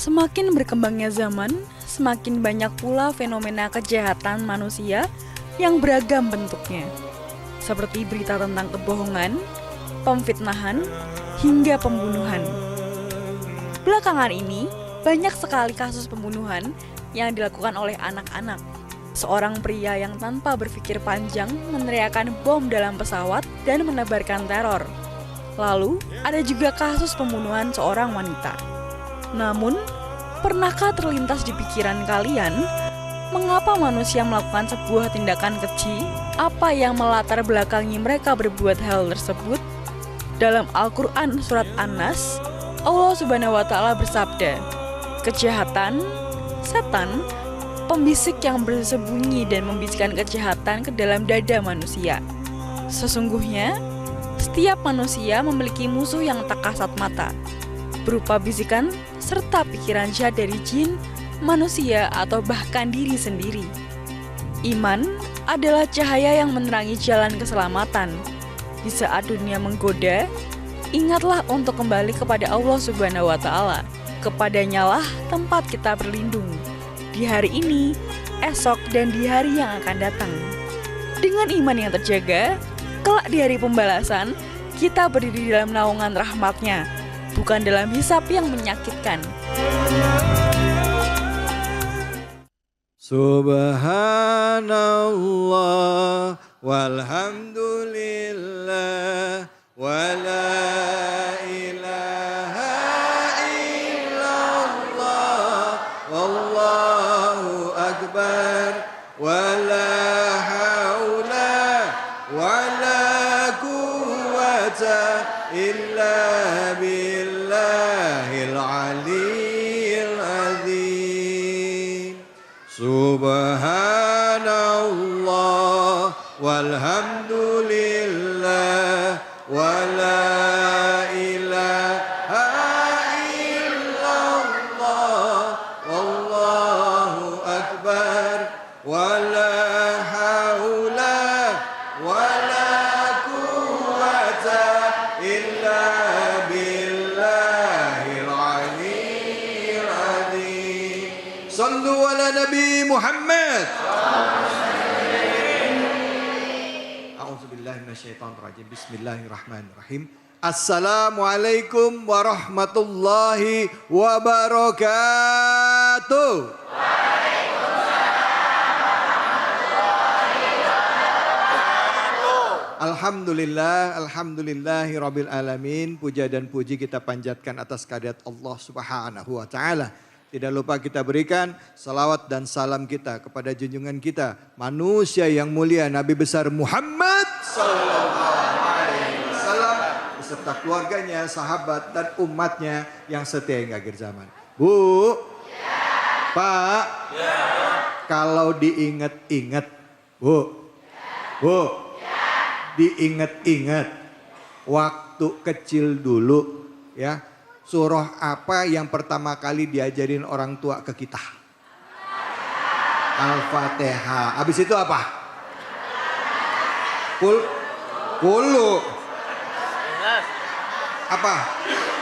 Semakin berkembangnya zaman, semakin banyak pula fenomena kejahatan manusia yang beragam bentuknya, seperti berita tentang kebohongan, pemfitnahan, hingga pembunuhan. Belakangan ini, banyak sekali kasus pembunuhan yang dilakukan oleh anak-anak. Seorang pria yang tanpa berpikir panjang meneriakkan bom dalam pesawat dan menebarkan teror. Lalu, ada juga kasus pembunuhan seorang wanita. Namun, pernahkah terlintas di pikiran kalian, mengapa manusia melakukan sebuah tindakan keji? Apa yang melatar belakangi mereka berbuat hal tersebut? Dalam Al-Quran surat An-Nas, Allah Subhanahu wa Ta'ala bersabda, "Kejahatan, setan, pembisik yang bersembunyi dan membisikkan kejahatan ke dalam dada manusia. Sesungguhnya, setiap manusia memiliki musuh yang tak kasat mata, berupa bisikan serta pikiran jahat dari jin, manusia, atau bahkan diri sendiri." Iman adalah cahaya yang menerangi jalan keselamatan. Di saat dunia menggoda, ingatlah untuk kembali kepada Allah Subhanahu wa Ta'ala. Kepadanya lah tempat kita berlindung, di hari ini, esok, dan di hari yang akan datang. Dengan iman yang terjaga, kelak di hari pembalasan, kita berdiri dalam naungan rahmat-Nya, bukan dalam hisab yang menyakitkan. Subhanallah walhamdulillah wala ilaha illallah wallahu akbar wala haula wala quwwata illa billahil aliyyil azim. Subhanallah walhamdulillah wala ilaha illallah wallahu akbar wala haula wala quwwata illa billahil aliyyil azim. Sallu ala Nabi Muhammad. A'udzubillahi minasyaitonirrajim. Bismillahirrahmanirrahim. Assalamualaikum warahmatullahi wabarakatuh. Alhamdulillahi rabbil alamin. Puja dan puji kita panjatkan atas kehadirat Allah Subhanahu wa Ta'ala. Tidak lupa kita berikan salawat dan salam kita kepada junjungan kita, manusia yang mulia, Nabi besar Muhammad sallallahu alaihi wasallam beserta keluarganya, sahabat dan umatnya yang setia hingga akhir zaman. Bu, ya. Pak, ya. Kalau diingat-ingat, Bu, Bu, ya. Diingat-ingat waktu kecil dulu, ya. Surah apa yang pertama kali diajarin orang tua ke kita? Al-Fatihah. Habis itu apa? Kulu. Apa?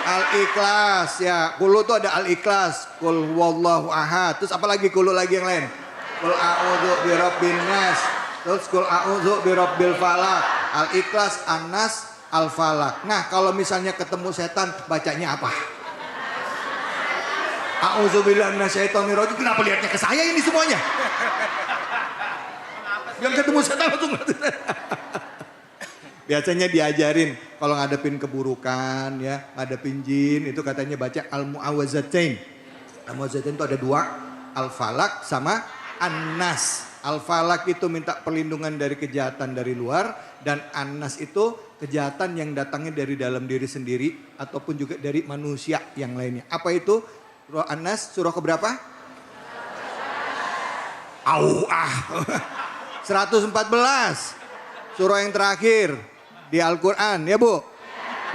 Al-Ikhlas. Ya, kulu itu ada Al-Ikhlas. Kul wallahu ahad. Terus apa lagi kulu lagi yang lain? Kul a'udzu birabbin nas. Terus kul a'udzu birabbil falaq. Al-Ikhlas, An-Nas, Al-Falaq. Nah, kalau misalnya ketemu setan, bacanya apa? A'udzubillahi minasyaitonirrajim. Kenapa lihatnya ke saya ini semuanya? Yang ketemu setan langsung. Biasanya diajarin kalau ngadepin keburukan, ya, ngadepin jin, itu katanya baca Al-Mu'awwazatain. Al-Mu'awwazatain itu ada dua, Al-Falaq sama An-Nas. Al-Falaq itu minta perlindungan dari kejahatan dari luar, dan An-Nas itu kejahatan yang datangnya dari dalam diri sendiri ataupun juga dari manusia yang lainnya. Apa itu? Surah An-Nas surah keberapa? 114. Surah yang terakhir di Al-Quran, ya Bu?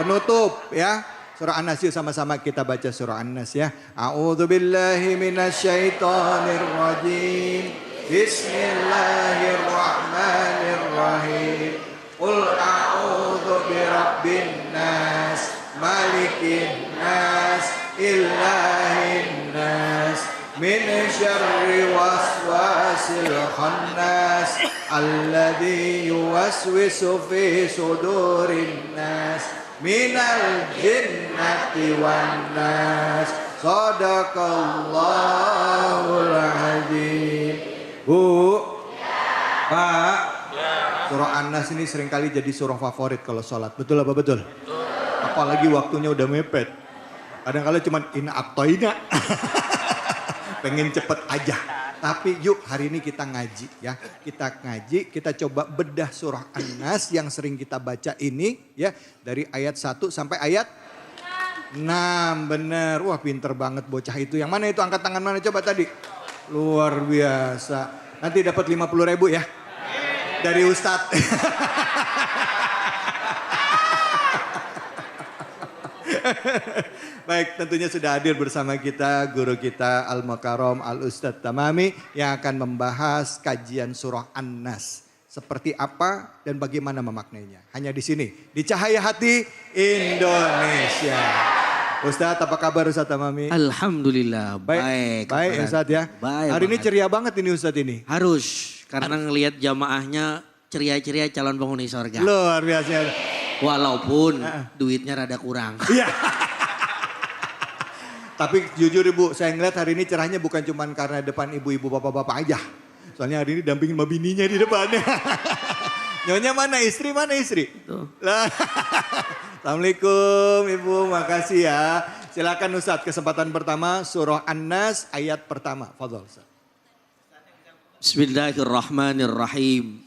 Penutup, ya. Surah An-Nas, yuk sama-sama kita baca surah An-Nas, ya. A'udzubillahi minasyaitonirrajim. Bismillahirrahmanirrahim. Qul a'udzu birabbin nas, malikin nas, ilahin min syarri waswasil khannas alladzi yuwaswisu fi sudurin nas minal jinnati wan nas. Shadaqallahul azim. Bu, Pak, surah An-Nas ini seringkali jadi surah favorit kalau sholat. Betul apa betul? Apalagi waktunya udah mepet. Kadang-kadang cuma ina aktoina. Pengen cepet aja. Tapi yuk hari ini kita ngaji ya. Kita ngaji, kita coba bedah surah An-Nas yang sering kita baca ini ya. Dari ayat 1 sampai ayat 6. Bener. Wah pinter banget bocah itu. Yang mana itu? Angkat tangan mana coba tadi? Luar biasa. Nanti dapat 50.000 ya. Dari Ustadz. Baik, tentunya sudah hadir bersama kita guru kita Al-Mukarram Al-Ustadz Tamami yang akan membahas kajian surah An-Nas. Seperti apa dan bagaimana memaknainya. Hanya di sini, di Cahaya Hati Indonesia. Ustadz, apa kabar Ustadz Tamami? Alhamdulillah, baik. Baik Ustadz ya. Baik Hari ini banget. ceria banget ini Ustadz ini. Harus, karena ngelihat jamaahnya ceria-ceria calon penghuni sorga. Luar biasa. Walaupun duitnya rada kurang. Iya. Tapi jujur Ibu, saya ngeliat hari ini cerahnya bukan cuma karena depan ibu-ibu bapak-bapak aja. Soalnya hari ini dampingin sama bininya di depannya. Nyonya mana istri, mana istri? Tuh. Lah. Assalamualaikum Ibu, makasih ya. Silakan Ustadz, kesempatan pertama surah An-Nas ayat pertama. Fadhol Ustadz. Bismillahirrahmanirrahim.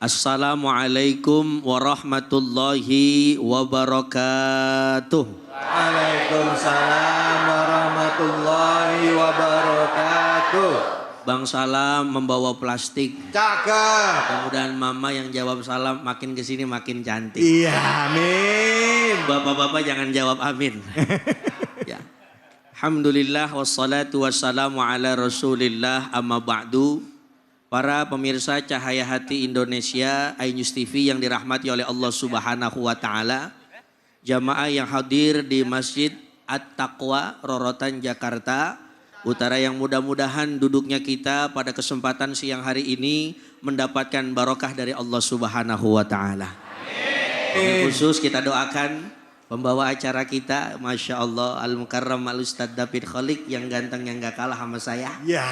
Assalamualaikum warahmatullahi wabarakatuh. Waalaikumsalam warahmatullahi wabarakatuh. Bang Salam membawa plastik. Cakep. Kemudian mama yang jawab salam makin kesini makin cantik. Iya, amin. Bapak-bapak jangan jawab amin. Ya. Alhamdulillah wassalatu wassalamu ala rasulillah amma ba'du. Para pemirsa Cahaya Hati Indonesia, iNews TV yang dirahmati oleh Allah Subhanahu wa taala. Jamaah yang hadir di Masjid At-Taqwa Rorotan Jakarta Utara yang mudah-mudahan duduknya kita pada kesempatan siang hari ini mendapatkan barokah dari Allah Subhanahu wa taala. Khusus kita doakan pembawa acara kita, Masya Allah, Al-Mukarram Al-Ustadz David Kholik yang ganteng yang gak kalah sama saya. Ya.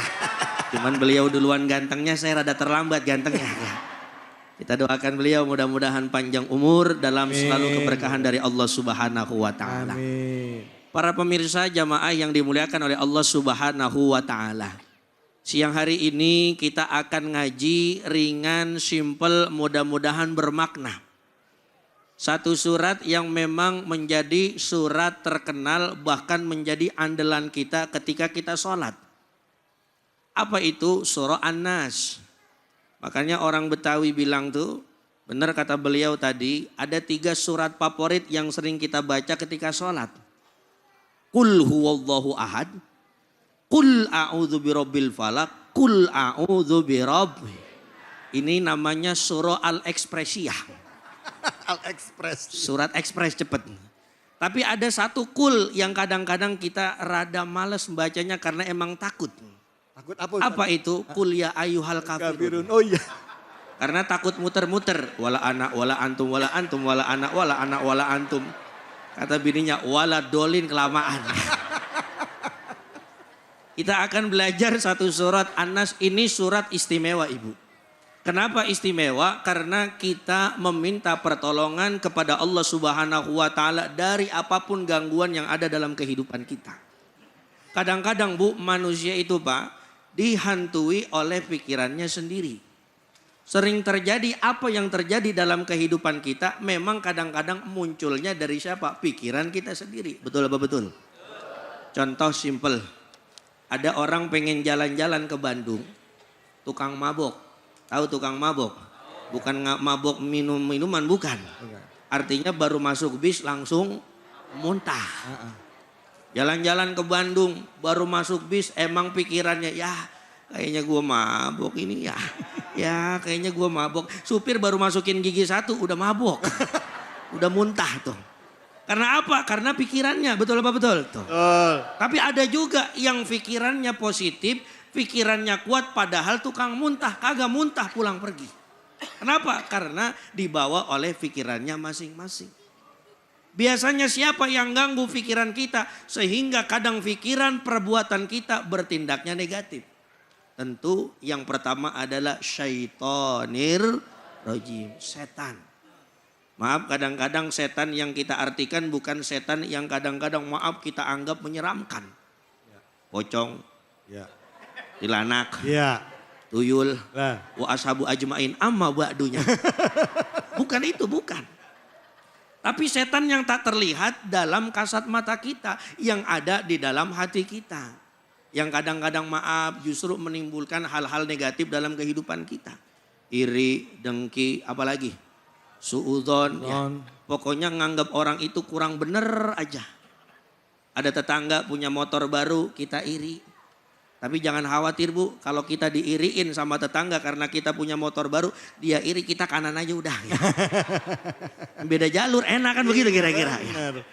Cuman beliau duluan gantengnya, saya rada terlambat gantengnya. Kita doakan beliau mudah-mudahan panjang umur dalam selalu keberkahan dari Allah Subhanahu wa taala. Amin. Para pemirsa jamaah yang dimuliakan oleh Allah Subhanahu wa taala. Siang hari ini kita akan ngaji ringan, simple, mudah-mudahan bermakna. Satu surat yang memang menjadi surat terkenal bahkan menjadi andalan kita ketika kita sholat. Apa itu? Surah An-Nas. Makanya orang Betawi bilang tuh, benar kata beliau tadi, ada 3 surat favorit yang sering kita baca ketika sholat. Qul huwallahu ahad, qul a'udzu birabbil falaq, qul a'udzu birabbi. Ini namanya surah Al-Ekspresiyah. Al-Express. Surat ekspres cepet. Tapi ada satu kul yang kadang-kadang kita rada males membacanya karena emang takut. Takut apa? Ustaz? Apa itu? Kul ya ayyuhal kafirun. Oh iya. Karena takut muter-muter. Wala anak, wala antum, wala antum, wala anak, wala anak, wala antum. Kata bininya, wala dolin kelamaan. Kita akan belajar satu surat An-Nas. Ini surat istimewa Ibu. Kenapa istimewa? Karena kita meminta pertolongan kepada Allah Subhanahu wa taala dari apapun gangguan yang ada dalam kehidupan kita. Kadang-kadang Bu, manusia itu Pak, dihantui oleh pikirannya sendiri. Sering terjadi apa yang terjadi dalam kehidupan kita memang kadang-kadang munculnya dari siapa? Pikiran kita sendiri. Betul apa betul? Contoh simple. Ada orang pengen jalan-jalan ke Bandung. Tukang mabok. Tahu tukang mabok? Bukan mabok minuman, bukan. Artinya baru masuk bis langsung muntah. Jalan-jalan ke Bandung, baru masuk bis emang pikirannya ya kayaknya gua mabok ini ya. Ya kayaknya gua mabok. Supir baru masukin gigi 1 udah mabok. Udah muntah tuh. Karena apa? Karena pikirannya, betul apa betul? Tuh. Betul. Tapi ada juga yang pikirannya positif, pikirannya kuat padahal tukang muntah, kagak muntah pulang pergi. Kenapa? Karena dibawa oleh pikirannya masing-masing. Biasanya siapa yang ganggu pikiran kita sehingga kadang pikiran perbuatan kita bertindaknya negatif? Tentu yang pertama adalah syaitonir rajim, setan. Maaf, kadang-kadang setan yang kita artikan bukan setan yang kadang-kadang maaf kita anggap menyeramkan. Pocong, Ya. tilanak, Ya. tuyul, Nah. wa ashabu ajmain amma ba'dunya. Bukan itu, bukan. Tapi setan yang tak terlihat dalam kasat mata kita, yang ada di dalam hati kita. Yang kadang-kadang maaf justru menimbulkan hal-hal negatif dalam kehidupan kita. Iri, dengki, apalagi suudzon. Ya. Pokoknya nganggap orang itu kurang bener aja. Ada tetangga punya motor baru, kita iri. Tapi jangan khawatir Bu, kalau kita diiriin sama tetangga karena kita punya motor baru, dia iri kita kanan aja udah. Ya. Beda jalur, enak kan begitu kira-kira. Ya.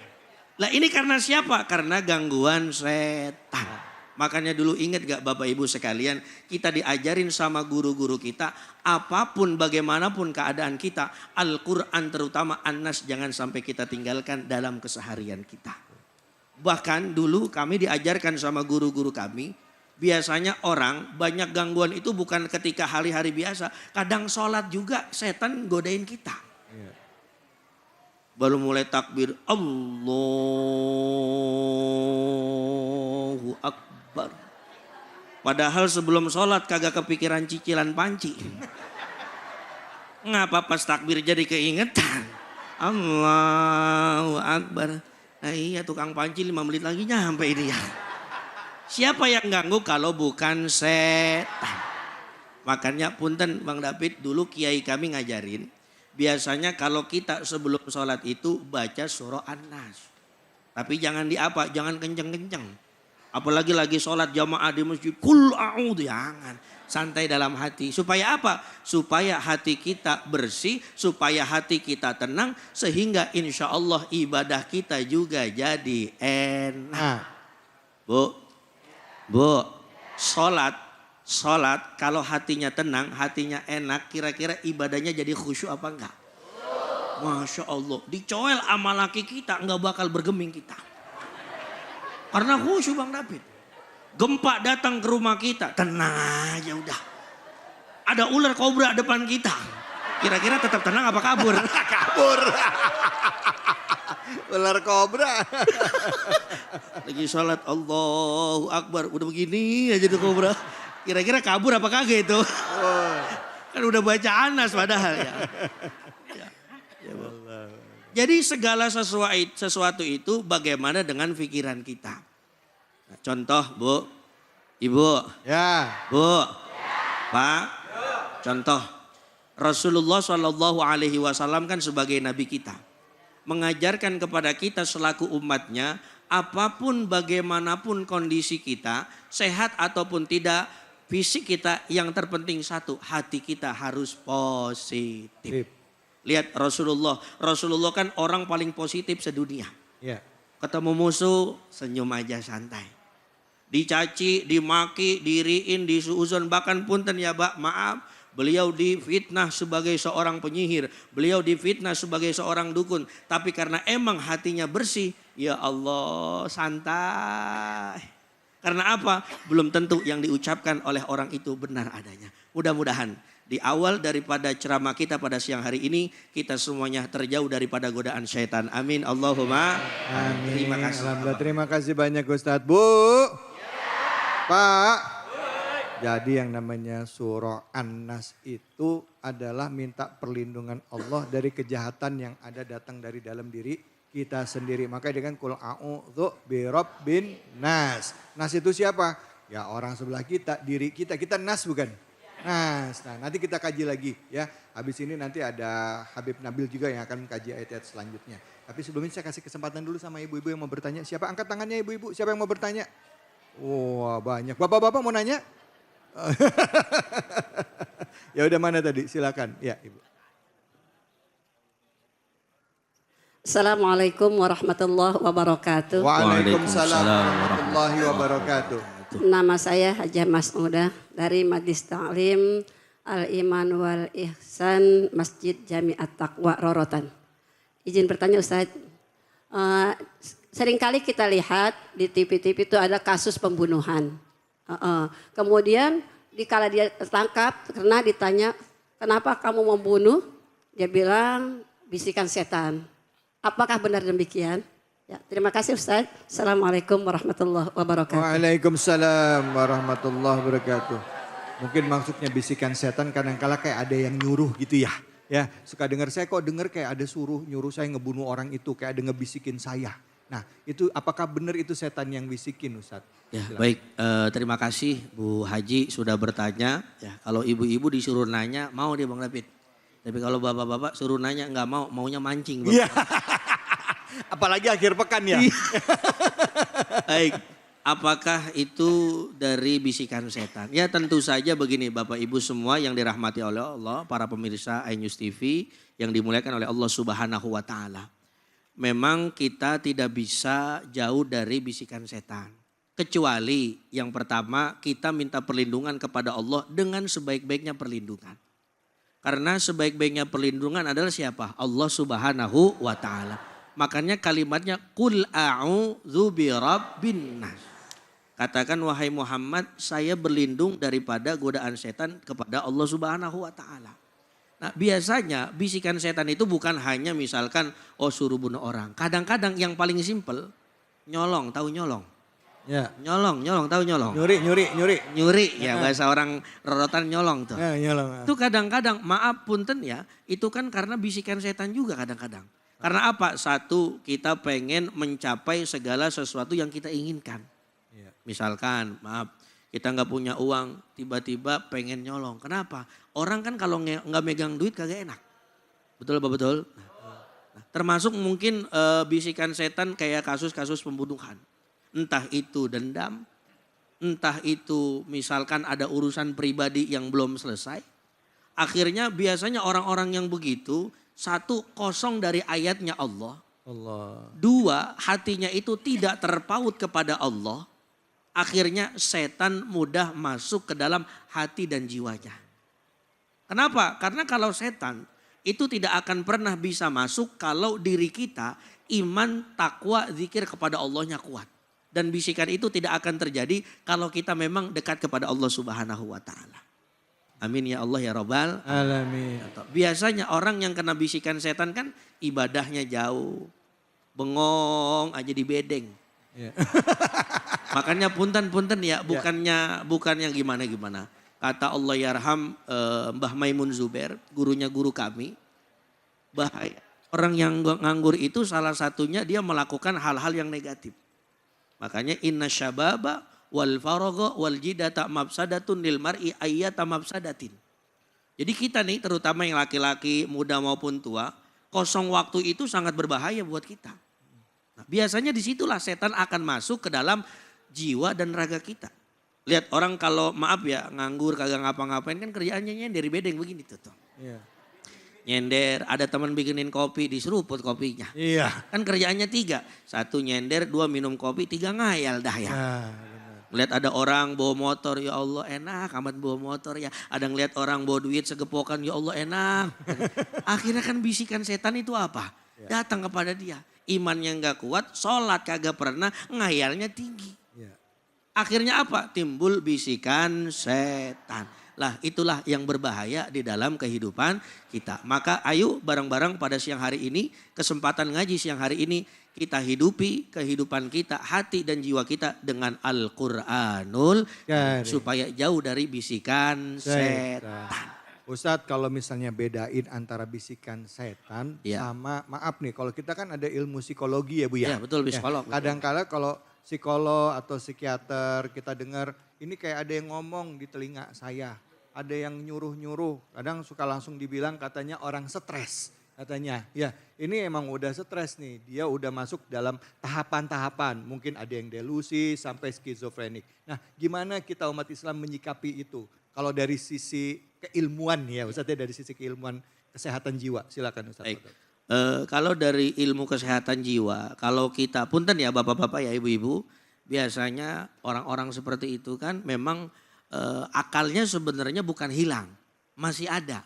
Lah ini karena siapa? Karena gangguan setan. Makanya dulu ingat gak Bapak Ibu sekalian, kita diajarin sama guru-guru kita, apapun bagaimanapun keadaan kita, Al-Quran terutama An-Nas jangan sampai kita tinggalkan dalam keseharian kita. Bahkan dulu kami diajarkan sama guru-guru kami, biasanya orang banyak gangguan itu bukan ketika hari-hari biasa. Kadang sholat juga setan godain kita. Baru mulai takbir, Allahu Akbar. Padahal sebelum sholat kagak kepikiran cicilan panci. Ngapa pas takbir jadi keingetan. Allahu Akbar. Nah iya tukang panci 5 menit lagi nyampe ini ya. Siapa yang ganggu kalau bukan setan? Makanya punten Bang David, dulu kiai kami ngajarin. Biasanya kalau kita sebelum sholat itu baca surah An-Nas. Tapi jangan jangan kenceng-kenceng. Apalagi lagi sholat jamaah di masjid. Kul a'udhu, jangan. Santai dalam hati. Supaya apa? Supaya hati kita bersih. Supaya hati kita tenang. Sehingga insya Allah ibadah kita juga jadi enak. Bu, sholat kalau hatinya tenang, hatinya enak, kira-kira ibadahnya jadi khusyuk apa enggak? Masya Allah, dicoel sama laki kita enggak bakal bergeming kita. Karena khusyuk Bang David. Gempa datang ke rumah kita, tenang aja udah. Ada ular kobra depan kita, kira-kira tetap tenang apa kabur? Kabur. Ular kobra. Lagi sholat Allahu Akbar. Udah begini aja tuh kobra. Kira-kira kabur apa kagak itu? Oh. Kan udah baca Anas padahal ya. Jadi segala sesuatu itu bagaimana dengan pikiran kita. Nah, contoh Bu, Ibu. Ya. Bu. Pak. Contoh. Rasulullah SAW kan sebagai nabi kita. Mengajarkan kepada kita selaku umatnya, apapun bagaimanapun kondisi kita, sehat ataupun tidak, fisik kita yang terpenting satu, hati kita harus positif. Lihat Rasulullah kan orang paling positif sedunia. Ya. Ketemu musuh, senyum aja santai. Dicaci, dimaki, diriin, disuuzon, bahkan punten ya Pak, maaf. Beliau difitnah sebagai seorang penyihir. Beliau difitnah sebagai seorang dukun. Tapi karena emang hatinya bersih. Ya Allah santai. Karena apa? Belum tentu yang diucapkan oleh orang itu benar adanya. Mudah-mudahan di awal daripada ceramah kita pada siang hari ini. Kita semuanya terjauh daripada godaan syaitan. Amin. Allahumma. Amin. Terima kasih. Alhamdulillah, terima kasih banyak Ustadz. Bu. Pak. Jadi yang namanya surah An-Nas itu adalah minta perlindungan Allah dari kejahatan yang ada datang dari dalam diri kita sendiri. Makanya dengan kul a'udzu birabbin nas. Nas itu siapa? Ya orang sebelah kita, diri kita. Kita nas bukan? Nas. Nah nanti kita kaji lagi ya. Habis ini nanti ada Habib Nabil juga yang akan mengkaji ayat-ayat selanjutnya. Tapi sebelumnya saya kasih kesempatan dulu sama ibu-ibu yang mau bertanya. Siapa? Angkat tangannya ibu-ibu. Siapa yang mau bertanya? Wah banyak. Bapak-bapak mau nanya? Ya udah mana tadi silakan ya Ibu. Assalamualaikum warahmatullahi wabarakatuh. Waalaikumsalam warahmatullahi wabarakatuh. Nama saya Hajah Masmudah dari Majlis Ta'lim Al-Iman wal Ihsan Masjid Jami'at Taqwa Rorotan. Izin bertanya Ustaz, seringkali kita lihat di TV-TV itu ada kasus pembunuhan. Kemudian dikala dia tertangkap karena ditanya, kenapa kamu membunuh? Dia bilang bisikan setan. Apakah benar demikian? Ya, terima kasih Ustaz. Assalamualaikum warahmatullahi wabarakatuh. Waalaikumsalam warahmatullahi wabarakatuh. Mungkin maksudnya bisikan setan kadang-kala kayak ada yang nyuruh gitu ya. Ya, suka dengar saya kok dengar kayak ada nyuruh saya ngebunuh orang itu, kayak ada ngebisikin saya. Nah, itu apakah benar itu setan yang bisikin Ustaz? Ya, Silakan. baik, terima kasih Bu Haji sudah bertanya. Ya, kalau ibu-ibu disuruh nanya mau dia Bang David. Tapi kalau bapak-bapak suruh nanya nggak mau, maunya mancing. Bang. Iya. Apalagi akhir pekan ya. Baik, apakah itu dari bisikan setan? Ya tentu saja begini Bapak Ibu semua yang dirahmati oleh Allah, para pemirsa iNews TV yang dimuliakan oleh Allah Subhanahu wa Ta'ala. Memang kita tidak bisa jauh dari bisikan setan. Kecuali yang pertama kita minta perlindungan kepada Allah dengan sebaik-baiknya perlindungan. Karena sebaik-baiknya perlindungan adalah siapa? Allah Subhanahu wa Ta'ala. Makanya kalimatnya qul a'udzu birabbin nas. Katakan wahai Muhammad, saya berlindung daripada godaan setan kepada Allah Subhanahu wa Ta'ala. Nah, biasanya bisikan setan itu bukan hanya misalkan suruh bunuh orang. Kadang-kadang yang paling simpel nyolong, tahu nyolong? Ya. Nyolong, tahu nyolong? Nyuri. Ya bahasa orang rorotan nyolong tuh. Ya, nyolong. Itu kadang-kadang maaf punten ya, itu kan karena bisikan setan juga kadang-kadang. Karena apa? Satu, kita pengen mencapai segala sesuatu yang kita inginkan. Ya. Misalkan, maaf, kita nggak punya uang, tiba-tiba pengen nyolong. Kenapa? Orang kan kalau nggak megang duit kagak enak. Betul apa betul? Nah, termasuk mungkin bisikan setan kayak kasus-kasus pembunuhan. Entah itu dendam, entah itu misalkan ada urusan pribadi yang belum selesai. Akhirnya biasanya orang-orang yang begitu, satu, kosong dari ayatnya Allah. Dua, hatinya itu tidak terpaut kepada Allah. Akhirnya setan mudah masuk ke dalam hati dan jiwanya. Kenapa? Karena kalau setan itu tidak akan pernah bisa masuk kalau diri kita iman, takwa, zikir kepada Allahnya kuat. Dan bisikan itu tidak akan terjadi kalau kita memang dekat kepada Allah Subhanahu wa Ta'ala. Amin ya Allah ya Rabbal Alamin. Biasanya orang yang kena bisikan setan kan ibadahnya jauh. Bengong aja di bedeng. Ya. Makanya punten-punten ya, bukannya gimana-gimana. Kata Allah yarham Mbah Maimun Zubair, gurunya guru kami. Bahaya. Orang yang nganggur itu salah satunya dia melakukan hal-hal yang negatif. Makanya inna syababa wal faragha wal jidata mafsadatun lil mar'i ayyata mafsadatin. Jadi kita nih terutama yang laki-laki muda maupun tua, kosong waktu itu sangat berbahaya buat kita. Nah, biasanya disitulah setan akan masuk ke dalam jiwa dan raga kita. Lihat orang kalau maaf ya nganggur kagak ngapa-ngapain kan kerjaannya nyender bedeng begini tuh. Iya. Nyender, ada teman bikinin kopi diseruput kopinya. Iya. Kan kerjaannya 3. 1 nyender, 2 minum kopi, 3 ngayal dah ya. Ngeliat ada orang bawa motor, ya Allah enak amat bawa motor ya. Ada ngeliat orang bawa duit segepokan, ya Allah enak. Akhirnya kan bisikan setan itu apa? Datang kepada dia. Imannya gak kuat, sholat kagak pernah, ngayalnya tinggi. Akhirnya apa? Timbul bisikan setan. Lah itulah yang berbahaya di dalam kehidupan kita. Maka ayo bareng-bareng pada siang hari ini, kesempatan ngaji siang hari ini, kita hidupi kehidupan kita, hati dan jiwa kita dengan Al-Quranul. Supaya jauh dari bisikan setan. Ustadz kalau misalnya bedain antara bisikan setan sama, maaf nih kalau kita kan ada ilmu psikologi ya Bu ya. Ya betul psikolog. Kadang-kala kalau psikolog atau psikiater kita dengar ini kayak ada yang ngomong di telinga saya. Ada yang nyuruh-nyuruh, kadang suka langsung dibilang katanya orang stres. Katanya, ya ini emang udah stres nih, dia udah masuk dalam tahapan-tahapan. Mungkin ada yang delusi sampai skizofrenik. Nah gimana kita umat Islam menyikapi itu? Kalau dari sisi keilmuan ya Ustaz ya, dari sisi keilmuan kesehatan jiwa, silakan Ustaz. Baik. Kalau dari ilmu kesehatan jiwa, kalau kita punten ya bapak-bapak ya ibu-ibu, biasanya orang-orang seperti itu kan memang akalnya sebenarnya bukan hilang, masih ada,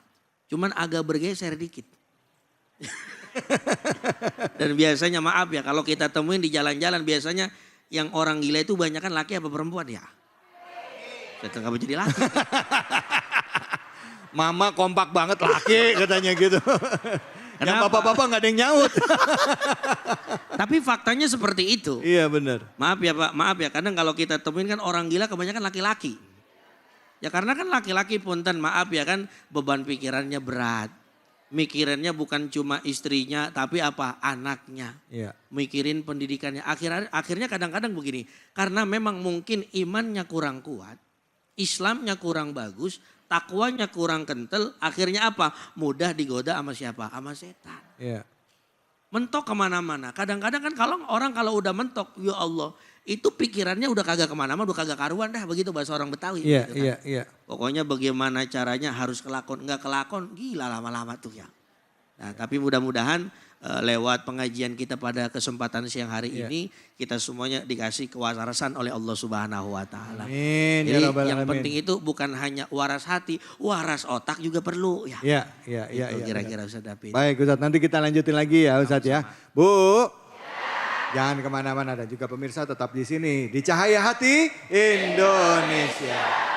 cuman agak bergeser dikit. Dan biasanya maaf ya kalau kita temuin di jalan-jalan biasanya yang orang gila itu banyak kan laki apa perempuan ya? Kamu jadi laki. Mama kompak banget laki katanya gitu. Yang Kenapa? bapak-bapak nggak ada yang nyaut. Tapi faktanya seperti itu. Iya benar. Maaf ya Pak, maaf ya. Kadang kalau kita temuin kan orang gila kebanyakan laki-laki. Ya karena kan laki-laki punten maaf ya kan beban pikirannya berat. Mikirannya bukan cuma istrinya tapi apa anaknya. Iya. Mikirin pendidikannya. Akhirnya kadang-kadang begini. Karena memang mungkin imannya kurang kuat. Islamnya kurang bagus. Takwanya kurang kental. Akhirnya apa? Mudah digoda sama siapa? Sama setan. Iya. Mentok kemana-mana. Kadang-kadang kan kalau udah mentok, ya Allah, itu pikirannya udah kagak kemana-mana, udah kagak karuan dah, begitu bahasa orang Betawi. Iya, gitu kan. iya, iya. Pokoknya bagaimana caranya harus kelakon, enggak kelakon, gila lama-lama tuh ya. Nah, tapi mudah-mudahan lewat pengajian kita pada kesempatan siang hari ini, kita semuanya dikasih kewarasan oleh Allah Subhanahu Wa Taala. Amin. Jadi Ya Rabbal yang Alamin. penting itu bukan hanya waras hati, waras otak juga perlu ya. Iya, iya, iya. Itu iya, kira-kira Ustaz David. Baik Ustadz, nanti kita lanjutin lagi ya Ustadz ya. Bu, jangan kemana-mana dan juga pemirsa tetap di sini. Di Cahaya Hati Indonesia.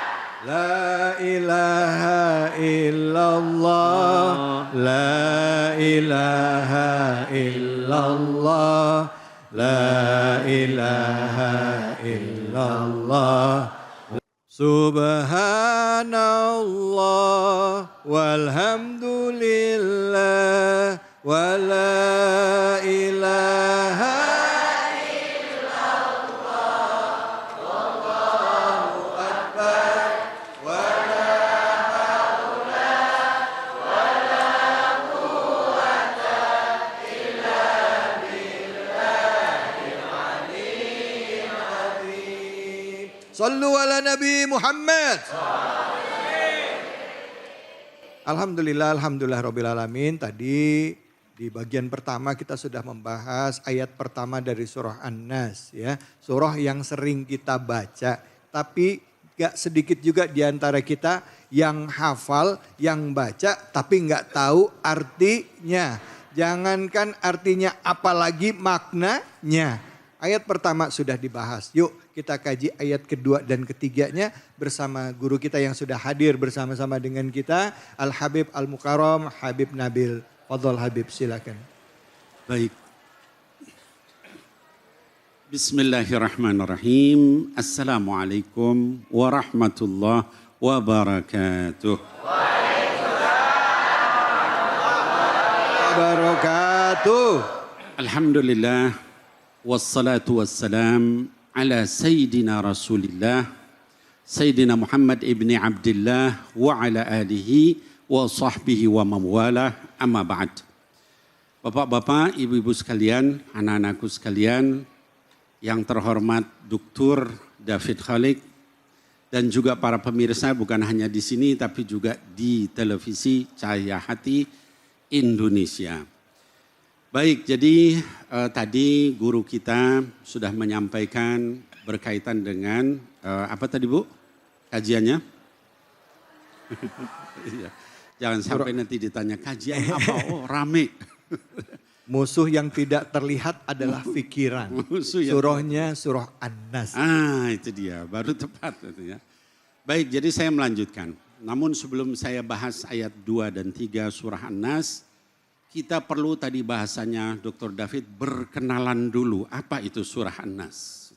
La ilaha illallah, la ilaha illallah, la ilaha illallah. Subhanallah walhamdulillah wa la ilaha Sallu ala Nabi Muhammad. Alhamdulillah, alhamdulillah Rabbil Alamin. Tadi di bagian pertama kita sudah membahas ayat pertama dari surah An-Nas ya. Surah yang sering kita baca. Tapi gak sedikit juga di antara kita yang hafal, yang baca tapi gak tahu artinya. Jangankan artinya apalagi maknanya. Ayat pertama sudah dibahas. Yuk kita kaji ayat kedua dan ketiganya bersama guru kita yang sudah hadir bersama-sama dengan kita. Al-Habib Al-Mukarram Habib Nabil. Fadhol Habib silakan. Baik. Bismillahirrahmanirrahim. Assalamualaikum warahmatullahi wabarakatuh. Wabarakatuh. Alhamdulillah. Wassalatu wassalam ala Sayyidina Rasulillah. Sayyidina Muhammad ibni Abdillah wa ala alihi wa sahbihi wa mawalah amma ba'd. Bapak-bapak, ibu-ibu sekalian, anak-anakku sekalian, yang terhormat Dr. David Khalik dan juga para pemirsa bukan hanya di sini tapi juga di televisi Cahaya Hati Indonesia. Baik, jadi tadi guru kita sudah menyampaikan berkaitan dengan apa tadi Bu? Kajiannya? Jangan sampai nanti ditanya kajian apa? Oh, rame. Musuh yang tidak terlihat adalah pikiran. Surahnya surah An-Nas. Itu dia, baru tepat itu ya. Baik, jadi saya melanjutkan. Namun sebelum saya bahas ayat 2 dan 3 surah An-Nas, kita perlu tadi bahasanya Dr. David berkenalan dulu. Apa itu surah An-Nas?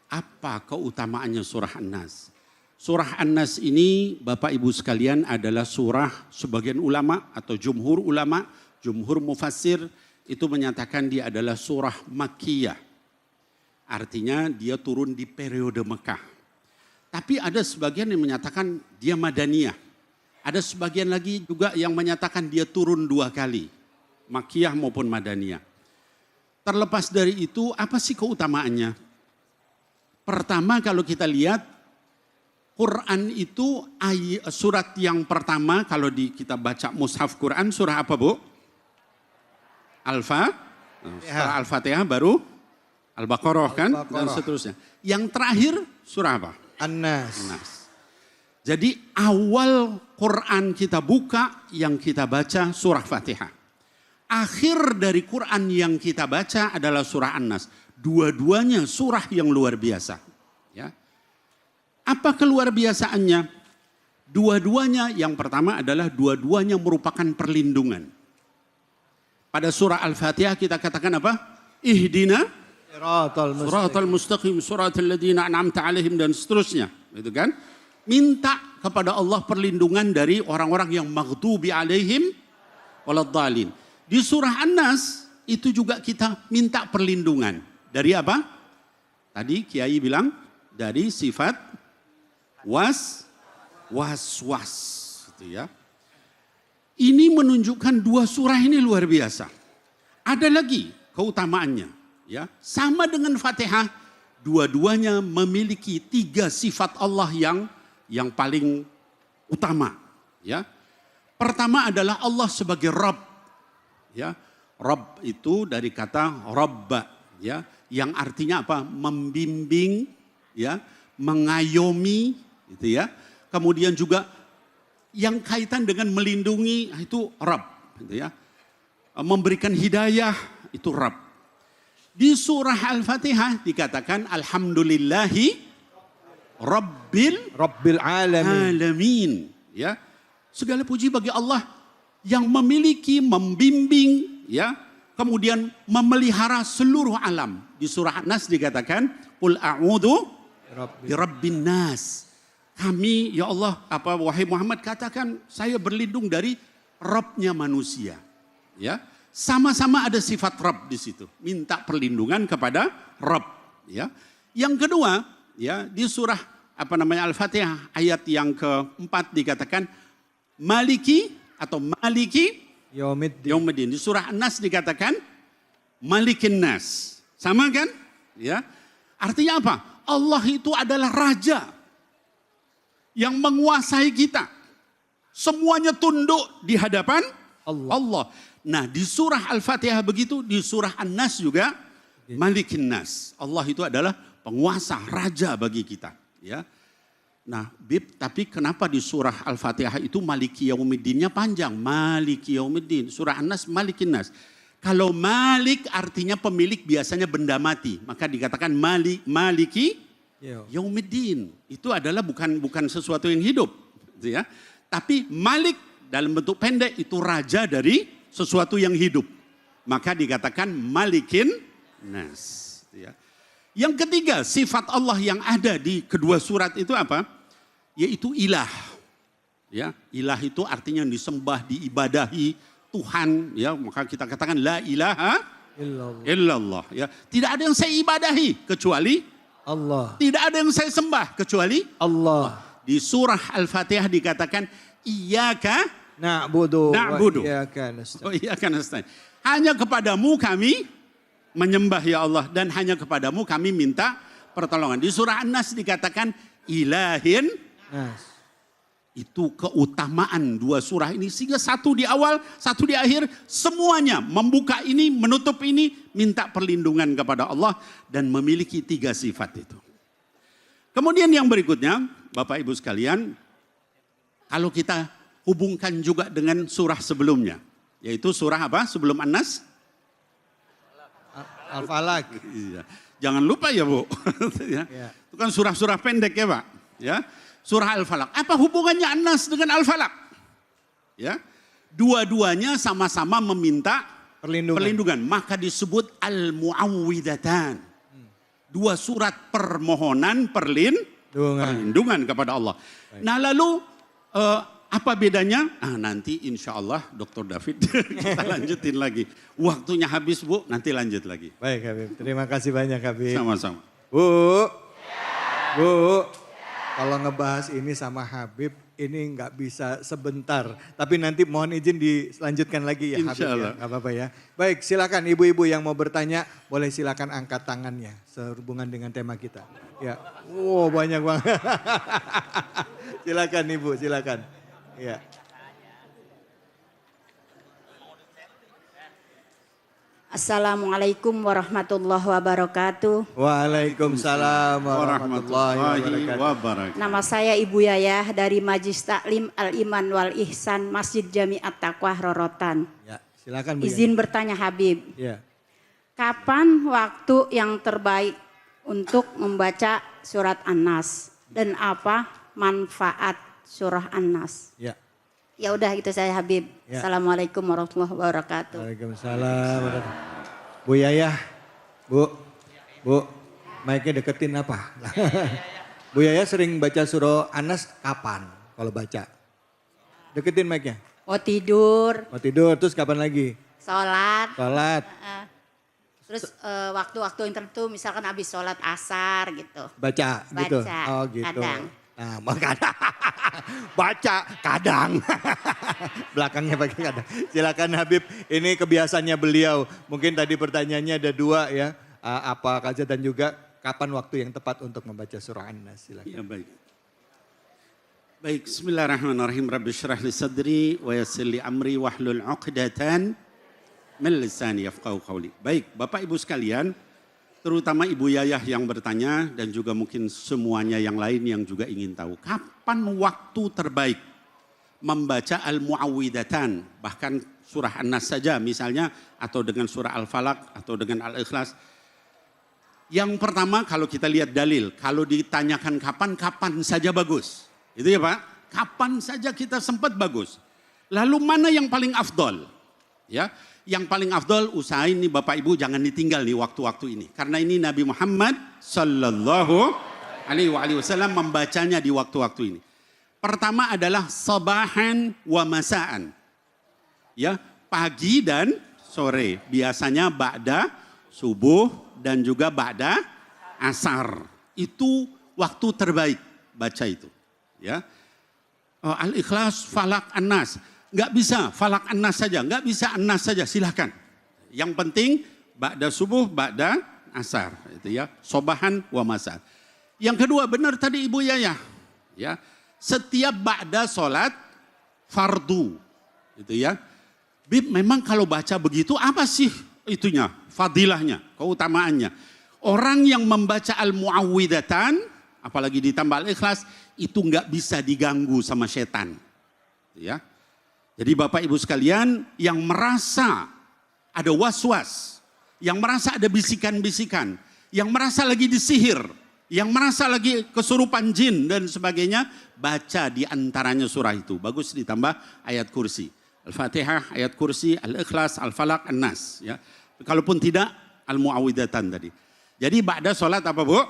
Apa keutamaannya surah An-Nas? Surah An-Nas ini Bapak Ibu sekalian adalah surah sebagian ulama atau jumhur ulama, jumhur mufassir itu menyatakan dia adalah surah Makkiyah. Artinya dia turun di periode Mekah. Tapi ada sebagian yang menyatakan dia Madaniyah. Ada sebagian lagi juga yang menyatakan dia turun 2 kali. Makkiyah maupun Madaniyah. Terlepas dari itu apa sih keutamaannya? Pertama kalau kita lihat Quran itu surat yang pertama kalau kita baca mushaf Quran surah apa Bu? Setelah Al-Fatihah baru Al-Baqarah kan dan Al-Baqarah. seterusnya. Yang terakhir surah apa? An-Nas. Nas. Jadi awal Quran kita buka yang kita baca surah Fatihah. Akhir dari Quran yang kita baca adalah surah An-Nas. Dua-duanya surah yang luar biasa. Ya. Apa keluar biasaannya? Dua-duanya yang pertama adalah dua-duanya merupakan perlindungan. Pada surah Al-Fatihah kita katakan apa? Ihdina suratal mustaqim, suratal ladzina an'amta alaihim dan seterusnya. Itu kan? Minta kepada Allah perlindungan dari orang-orang yang maghdubi alaihim waladdallin. Di surah An-Nas itu juga kita minta perlindungan. Dari apa? Tadi Kiai bilang dari sifat was-was gitu ya. Ini menunjukkan dua surah ini luar biasa. Ada lagi keutamaannya, ya. Sama dengan Fatihah, dua-duanya memiliki tiga sifat Allah yang paling utama, ya. Pertama adalah Allah sebagai Rabb, ya. Rabb itu dari kata Rabba, ya, yang artinya apa? Membimbing, ya, mengayomi, gitu ya. Kemudian juga yang kaitan dengan melindungi itu Rabb, gitu ya. Memberikan hidayah itu Rabb. Di surah Al-Fatihah dikatakan alhamdulillahi rabbil alamin, ya. Segala puji bagi Allah yang memiliki, membimbing, ya, kemudian memelihara seluruh alam. Di surah An-Nas dikatakan qul a'udzu birabbin nas. Kami, ya Allah, wahai Muhammad, katakan saya berlindung dari Rabbnya manusia. Ya, sama-sama ada sifat Rabb di situ. Minta perlindungan kepada Rabb. Ya, yang kedua, ya, di surah Al-Fatihah ayat yang keempat dikatakan Maliki Yaumiddin. Di surah An-Nas dikatakan Malikin Nas. Sama kan? Ya, artinya apa? Allah itu adalah raja yang menguasai kita. Semuanya tunduk di hadapan Allah. Nah, di surah Al-Fatihah begitu, di surah An-Nas juga Malikin Nas. Allah itu adalah penguasa, raja bagi kita, ya. Nah, tapi kenapa di surah Al-Fatihah itu Maliki Yaumiddinnya panjang? Maliki Yaumiddin. Surah An-Nas Malikin Nas. Kalau Malik artinya pemilik, biasanya benda mati, maka dikatakan Maliki Yaumiddin. Itu adalah bukan sesuatu yang hidup, gitu ya. Tapi Malik dalam bentuk pendek itu raja dari sesuatu yang hidup. Maka dikatakan Malikin Nas, gitu ya. Yang ketiga, sifat Allah yang ada di kedua surat itu apa? Yaitu ilah. Ya, ilah itu artinya yang disembah, diibadahi Tuhan, ya. Maka kita katakan la ilaha illallah, ya. Tidak ada yang saya ibadahi kecuali Allah. Tidak ada yang saya sembah kecuali Allah. Di surah Al-Fatihah dikatakan iyyaka na'budu wa iyyaka nasta'in. Hanya kepadamu kami menyembah ya Allah, dan hanya kepadamu kami minta pertolongan. Di surah An-Nas dikatakan ilahin nas. Itu keutamaan dua surah ini, sehingga satu di awal, satu di akhir, semuanya membuka ini, menutup ini, minta perlindungan kepada Allah dan memiliki tiga sifat itu. Kemudian yang berikutnya, Bapak Ibu sekalian, kalau kita hubungkan juga dengan surah sebelumnya, yaitu surah apa sebelum An-Nas? Al-Falaq. Iya. Jangan lupa ya Bu. Ya. Itu kan surah-surah pendek ya Pak. Ya. Surah Al-Falaq. Apa hubungannya An-Nas dengan Al-Falaq? Ya. Dua-duanya sama-sama meminta perlindungan. Maka disebut Al-Mu'awwidatan. Dua surat permohonan perlindungan kepada Allah. Baik. Nah lalu apa bedanya? Nanti insya Allah Dr. David kita lanjutin lagi. Waktunya habis Bu, nanti lanjut lagi. Baik Habib, terima kasih banyak Habib. Sama-sama. Bu, kalau ngebahas ini sama Habib, ini nggak bisa sebentar. Tapi nanti mohon izin dilanjutkan lagi ya Habib ya, nggak apa-apa ya. Baik, silakan ibu-ibu yang mau bertanya, boleh silakan angkat tangannya sehubungan dengan tema kita. Ya, wow banyak banget. Silakan Ibu, silakan. Ya. Assalamualaikum warahmatullahi wabarakatuh. Waalaikumsalam warahmatullahi warahmatullahi wabarakatuh. wabarakatuh. Nama saya Ibu Yayah dari Majlis Taklim Al-Iman wal Ihsan Masjid Jamiat Taqwa Rorotan. Ya, silakan Bu. Izin bertanya Habib, Ya. kapan waktu yang terbaik untuk membaca surat An-Nas dan apa manfaat surah An-Nas? Ya. Ya udah gitu saya Habib. Ya. Assalamualaikum warahmatullahi wabarakatuh. Waalaikumsalam warahmatullahi. Bu Yayah, Bu, mic-nya deketin apa? Bu Yayah sering baca surah An-Nas kapan kalau baca? Deketin mic-nya. Mau tidur, Mau tidur, terus kapan lagi? sholat. Sholat, Terus waktu-waktu yang tertentu misalkan habis sholat asar gitu. baca gitu? Baca, Oh gitu. kadang. Nah, kadang. Baca, kadang. Belakangnya pakai kadang. Silakan Habib, ini kebiasaannya beliau. Mungkin tadi pertanyaannya ada dua ya. Apa saja dan juga kapan waktu yang tepat untuk membaca surah An-Nas. Silakan. Ya, baik. Baik, bismillahirrahmanirrahim. Rabbi syrah li sadri wa yassir li amri wahlul 'uqdatan min lisani yafqahu qawli. Baik, Bapak Ibu sekalian, terutama Ibu Yayah yang bertanya dan juga mungkin semuanya yang lain yang juga ingin tahu. Kapan waktu terbaik membaca Al-Mu'awwidatan, bahkan surah An-Nas saja misalnya, atau dengan surah Al-Falaq atau dengan Al-Ikhlas. Yang pertama kalau kita lihat dalil, kalau ditanyakan kapan saja bagus. Itu ya Pak, kapan saja kita sempat bagus. Lalu mana yang paling afdol? Ya, yang paling afdol usahain nih Bapak Ibu jangan ditinggal nih waktu-waktu ini. Karena ini Nabi Muhammad sallallahu alaihi wasallam membacanya di waktu-waktu ini. Pertama adalah sabahan wa masaan. Ya, pagi dan sore. Biasanya ba'da subuh dan juga ba'da asar. Itu waktu terbaik baca itu. Ya, Al-Ikhlas, Falak, An-Nas. Nggak bisa Falak An-Nas saja, nggak bisa An-Nas saja, silahkan. Yang penting ba'da subuh, ba'da asar. Itu ya, sobahan wa masar. Yang kedua benar tadi Ibu Yayah. Ya, setiap ba'da sholat fardu. Itu ya. Bib, memang kalau baca begitu apa sih itunya, fadilahnya, keutamaannya. Orang yang membaca Al-Mu'awwidatan, apalagi ditambah Al-Ikhlas, itu nggak bisa diganggu sama setan. Ya. Jadi Bapak Ibu sekalian yang merasa ada was-was, yang merasa ada bisikan-bisikan, yang merasa lagi disihir, yang merasa lagi kesurupan jin dan sebagainya, baca di antaranya surah itu. Bagus ditambah ayat kursi. Al-Fatihah, ayat kursi, Al-Ikhlas, Al-Falaq, An-Nas. Ya. Kalaupun tidak, Al-Mu'awwidatan tadi. Jadi ba'da sholat apa Bu?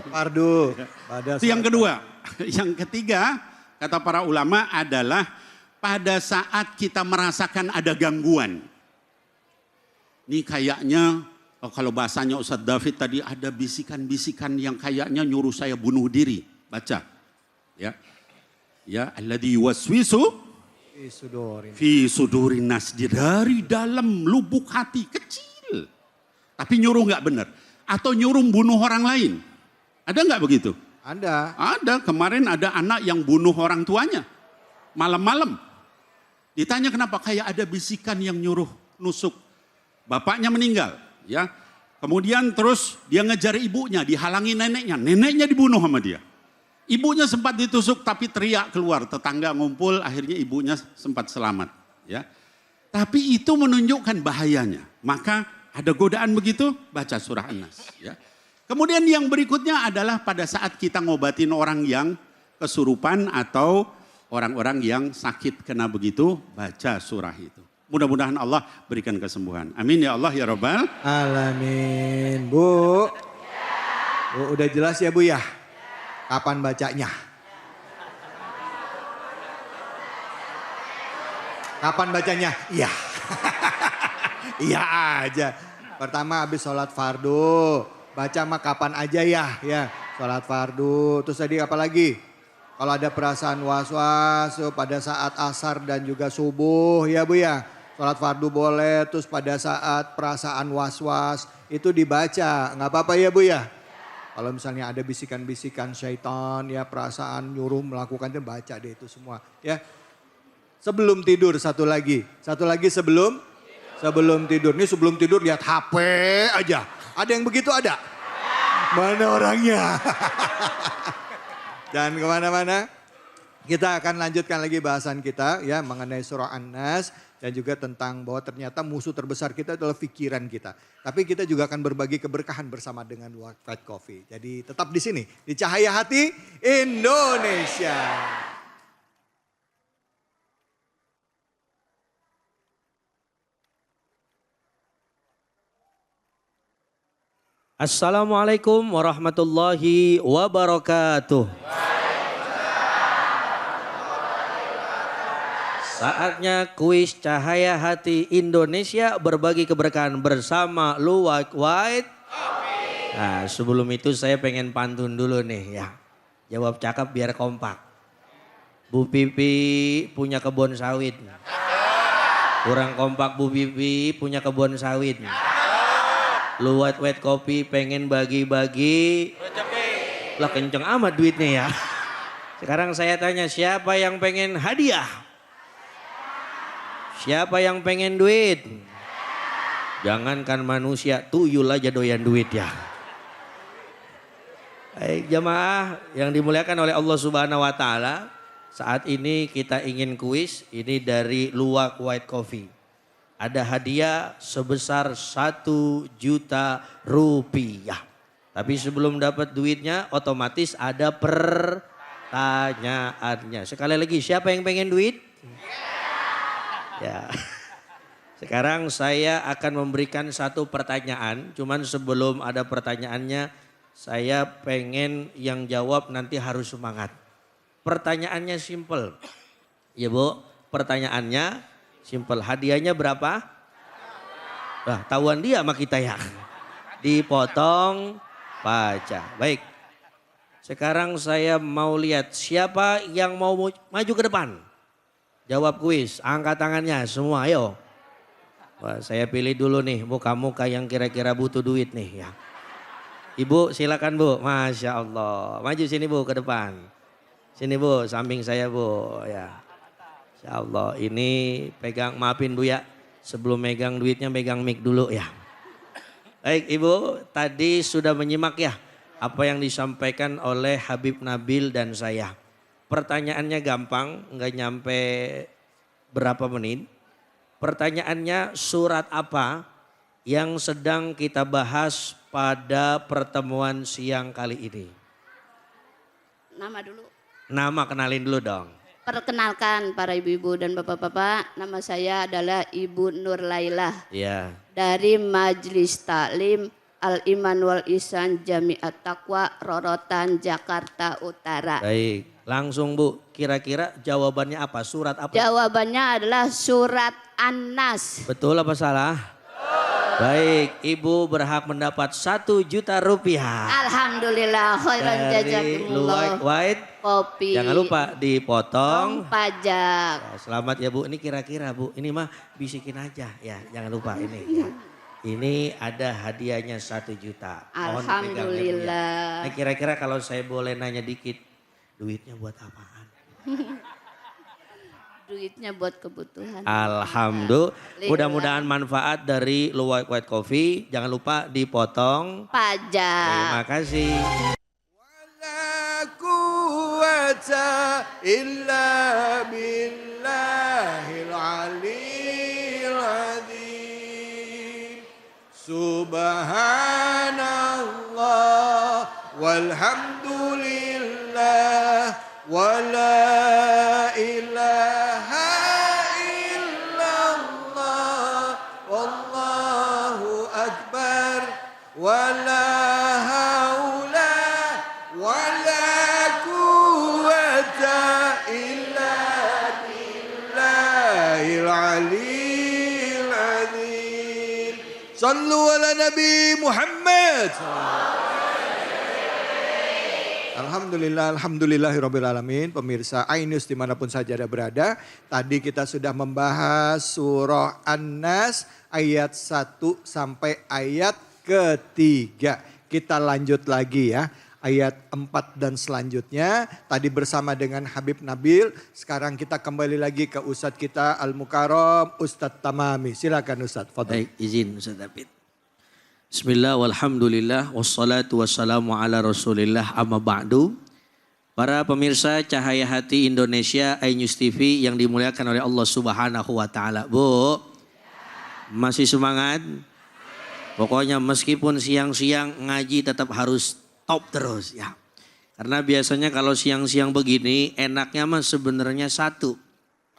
Fardu. Itu yang kedua. Yang ketiga, kata para ulama adalah pada saat kita merasakan ada gangguan. Ini kayaknya kalau bahasanya Ustadz David tadi ada bisikan-bisikan yang kayaknya nyuruh saya bunuh diri. Baca. Ya. Ya, alladzi yuwaswisu fi sudurin nas, dari dalam lubuk hati kecil. Tapi nyuruh nggak benar. Atau nyuruh bunuh orang lain. Ada nggak begitu? Ada. Ada, kemarin ada anak yang bunuh orang tuanya. Malam-malam. Ditanya kenapa? Kayak ada bisikan yang nyuruh nusuk. Bapaknya meninggal. Ya. Kemudian terus dia ngejar ibunya, dihalangi neneknya. Neneknya dibunuh sama dia. Ibunya sempat ditusuk tapi teriak keluar. Tetangga ngumpul, akhirnya ibunya sempat selamat. Ya. Tapi itu menunjukkan bahayanya. Maka ada godaan begitu, baca surah An-Nas. Ya. Kemudian yang berikutnya adalah pada saat kita ngobatin orang yang kesurupan atau orang-orang yang sakit kena begitu, baca surah itu. Mudah-mudahan Allah berikan kesembuhan. Amin ya Allah ya Rabbal Alamin. Bu, udah jelas ya Bu ya? Kapan bacanya? Kapan bacanya? Iya. Iya aja. Pertama habis sholat fardu. Baca mah kapan aja ya. Sholat fardu. Terus tadi apa lagi? Kalau ada perasaan was-was pada saat asar dan juga subuh ya Bu ya. Sholat fardu boleh. Terus pada saat perasaan was-was itu dibaca. Nggak apa-apa ya Bu ya. Kalau misalnya ada bisikan-bisikan syaitan ya, perasaan nyuruh melakukan itu, baca deh itu semua ya. Sebelum tidur satu lagi sebelum Sebelum tidur, nih sebelum tidur lihat HP aja. Ada yang begitu ada? Mana orangnya? Dan kemana-mana. Kita akan lanjutkan lagi bahasan kita ya mengenai surah An-Nas. Dan juga tentang bahwa ternyata musuh terbesar kita adalah pikiran kita. Tapi kita juga akan berbagi keberkahan bersama dengan White Coffee. Jadi tetap di sini, di Cahaya Hati Indonesia. Assalamualaikum warahmatullahi wabarakatuh. Saatnya kuis Cahaya Hati Indonesia berbagi keberkahan bersama Luwak White. Nah, sebelum itu saya pengen pantun dulu nih ya. Jawab cakep biar kompak. Bu Pipi punya kebun sawit. Kurang kompak Bu Pipi punya kebun sawit. Luwak White Kopi pengen bagi-bagi. Lah kenceng amat duitnya ya. Sekarang saya tanya siapa yang pengen hadiah? Siapa yang pengen duit? Jangankan manusia, tuyul aja doyan duit ya. Baik jamaah yang dimuliakan oleh Allah Subhanahu wa taala, saat ini kita ingin kuis ini dari Luwak White Coffee. Ada hadiah sebesar 1 juta rupiah. Tapi sebelum dapat duitnya otomatis ada pertanyaannya. Sekali lagi siapa yang pengen duit? Ya. Sekarang saya akan memberikan satu pertanyaan. Cuman sebelum ada pertanyaannya, saya pengen yang jawab nanti harus semangat. Pertanyaannya simple. Ya Bu, pertanyaannya simple. Hadiahnya berapa? Nah, tahuan dia sama kita ya. Dipotong pajak. Baik. Sekarang saya mau lihat siapa yang mau maju ke depan. Jawab kuis, angkat tangannya semua ayo. Wah, saya pilih dulu nih muka-muka yang kira-kira butuh duit nih ya. Ibu silakan Bu, Masya Allah. Maju sini Bu ke depan. Sini Bu, samping saya Bu ya. Masya Allah, ini pegang, maafin Bu ya. Sebelum megang duitnya megang mic dulu ya. Baik Ibu, tadi sudah menyimak ya apa yang disampaikan oleh Habib Nabil dan saya. Pertanyaannya gampang, nggak nyampe berapa menit. Pertanyaannya surat apa yang sedang kita bahas pada pertemuan siang kali ini? Nama dulu. Nama kenalin dulu dong. Perkenalkan para ibu-ibu dan bapak-bapak, nama saya adalah Ibu Nur Lailah. Ya. Dari Majelis Taklim Al-Iman wal Ihsan Jamiat Taqwa Rorotan Jakarta Utara. Baik, langsung Bu, kira-kira jawabannya apa? Surat apa? Jawabannya adalah surat An-Nas. Betul apa salah? Baik, Ibu berhak mendapat 1 juta rupiah. Alhamdulillah khairan Dari jazakumullah. Luwak White Kopi. Jangan lupa dipotong pajak. Ya, selamat ya Bu, ini kira-kira Bu, ini mah bisikin aja ya, jangan lupa ini ya. Ini ada hadiahnya 1 juta. Mohon dipegangnya, Bu, ya. Alhamdulillah. Nah, kira-kira kalau saya boleh nanya dikit, duitnya buat apaan? Duitnya buat kebutuhan. Alhamdulillah. Mudah-mudahan manfaat dari Luwak White Coffee. Jangan lupa dipotong Pajak. Terima kasih. Wala quwwata illa billahil aliyil azim. Subhanallah walhamdulillah wala ilaha illallah wallahu akbar wala haula wala quwwata illa billahil aliyil azim. Sallu ala Nabi Muhammad. Alhamdulillahirrabbilalamin. Pemirsa Ainus dimanapun saja Anda berada. Tadi kita sudah membahas surah An-Nas ayat 1 sampai ayat ketiga. Kita lanjut lagi ya. ayat 4 dan selanjutnya. Tadi bersama dengan Habib Nabil, sekarang kita kembali lagi ke Ustadz kita Al-Mukarram, Ustadz Tamami. Silakan Ustadz, fadhil. Baik, izin Ustaz David. Bismillah, walhamdulillah, wassalatu wassalamu ala rasulillah, amma ba'du. Para pemirsa Cahaya Hati Indonesia, iNews TV yang dimuliakan oleh Allah Subhanahu wa Ta'ala. Bu, masih semangat? Pokoknya meskipun siang-siang ngaji tetap harus top terus ya. Karena biasanya kalau siang-siang begini enaknya mah sebenarnya satu.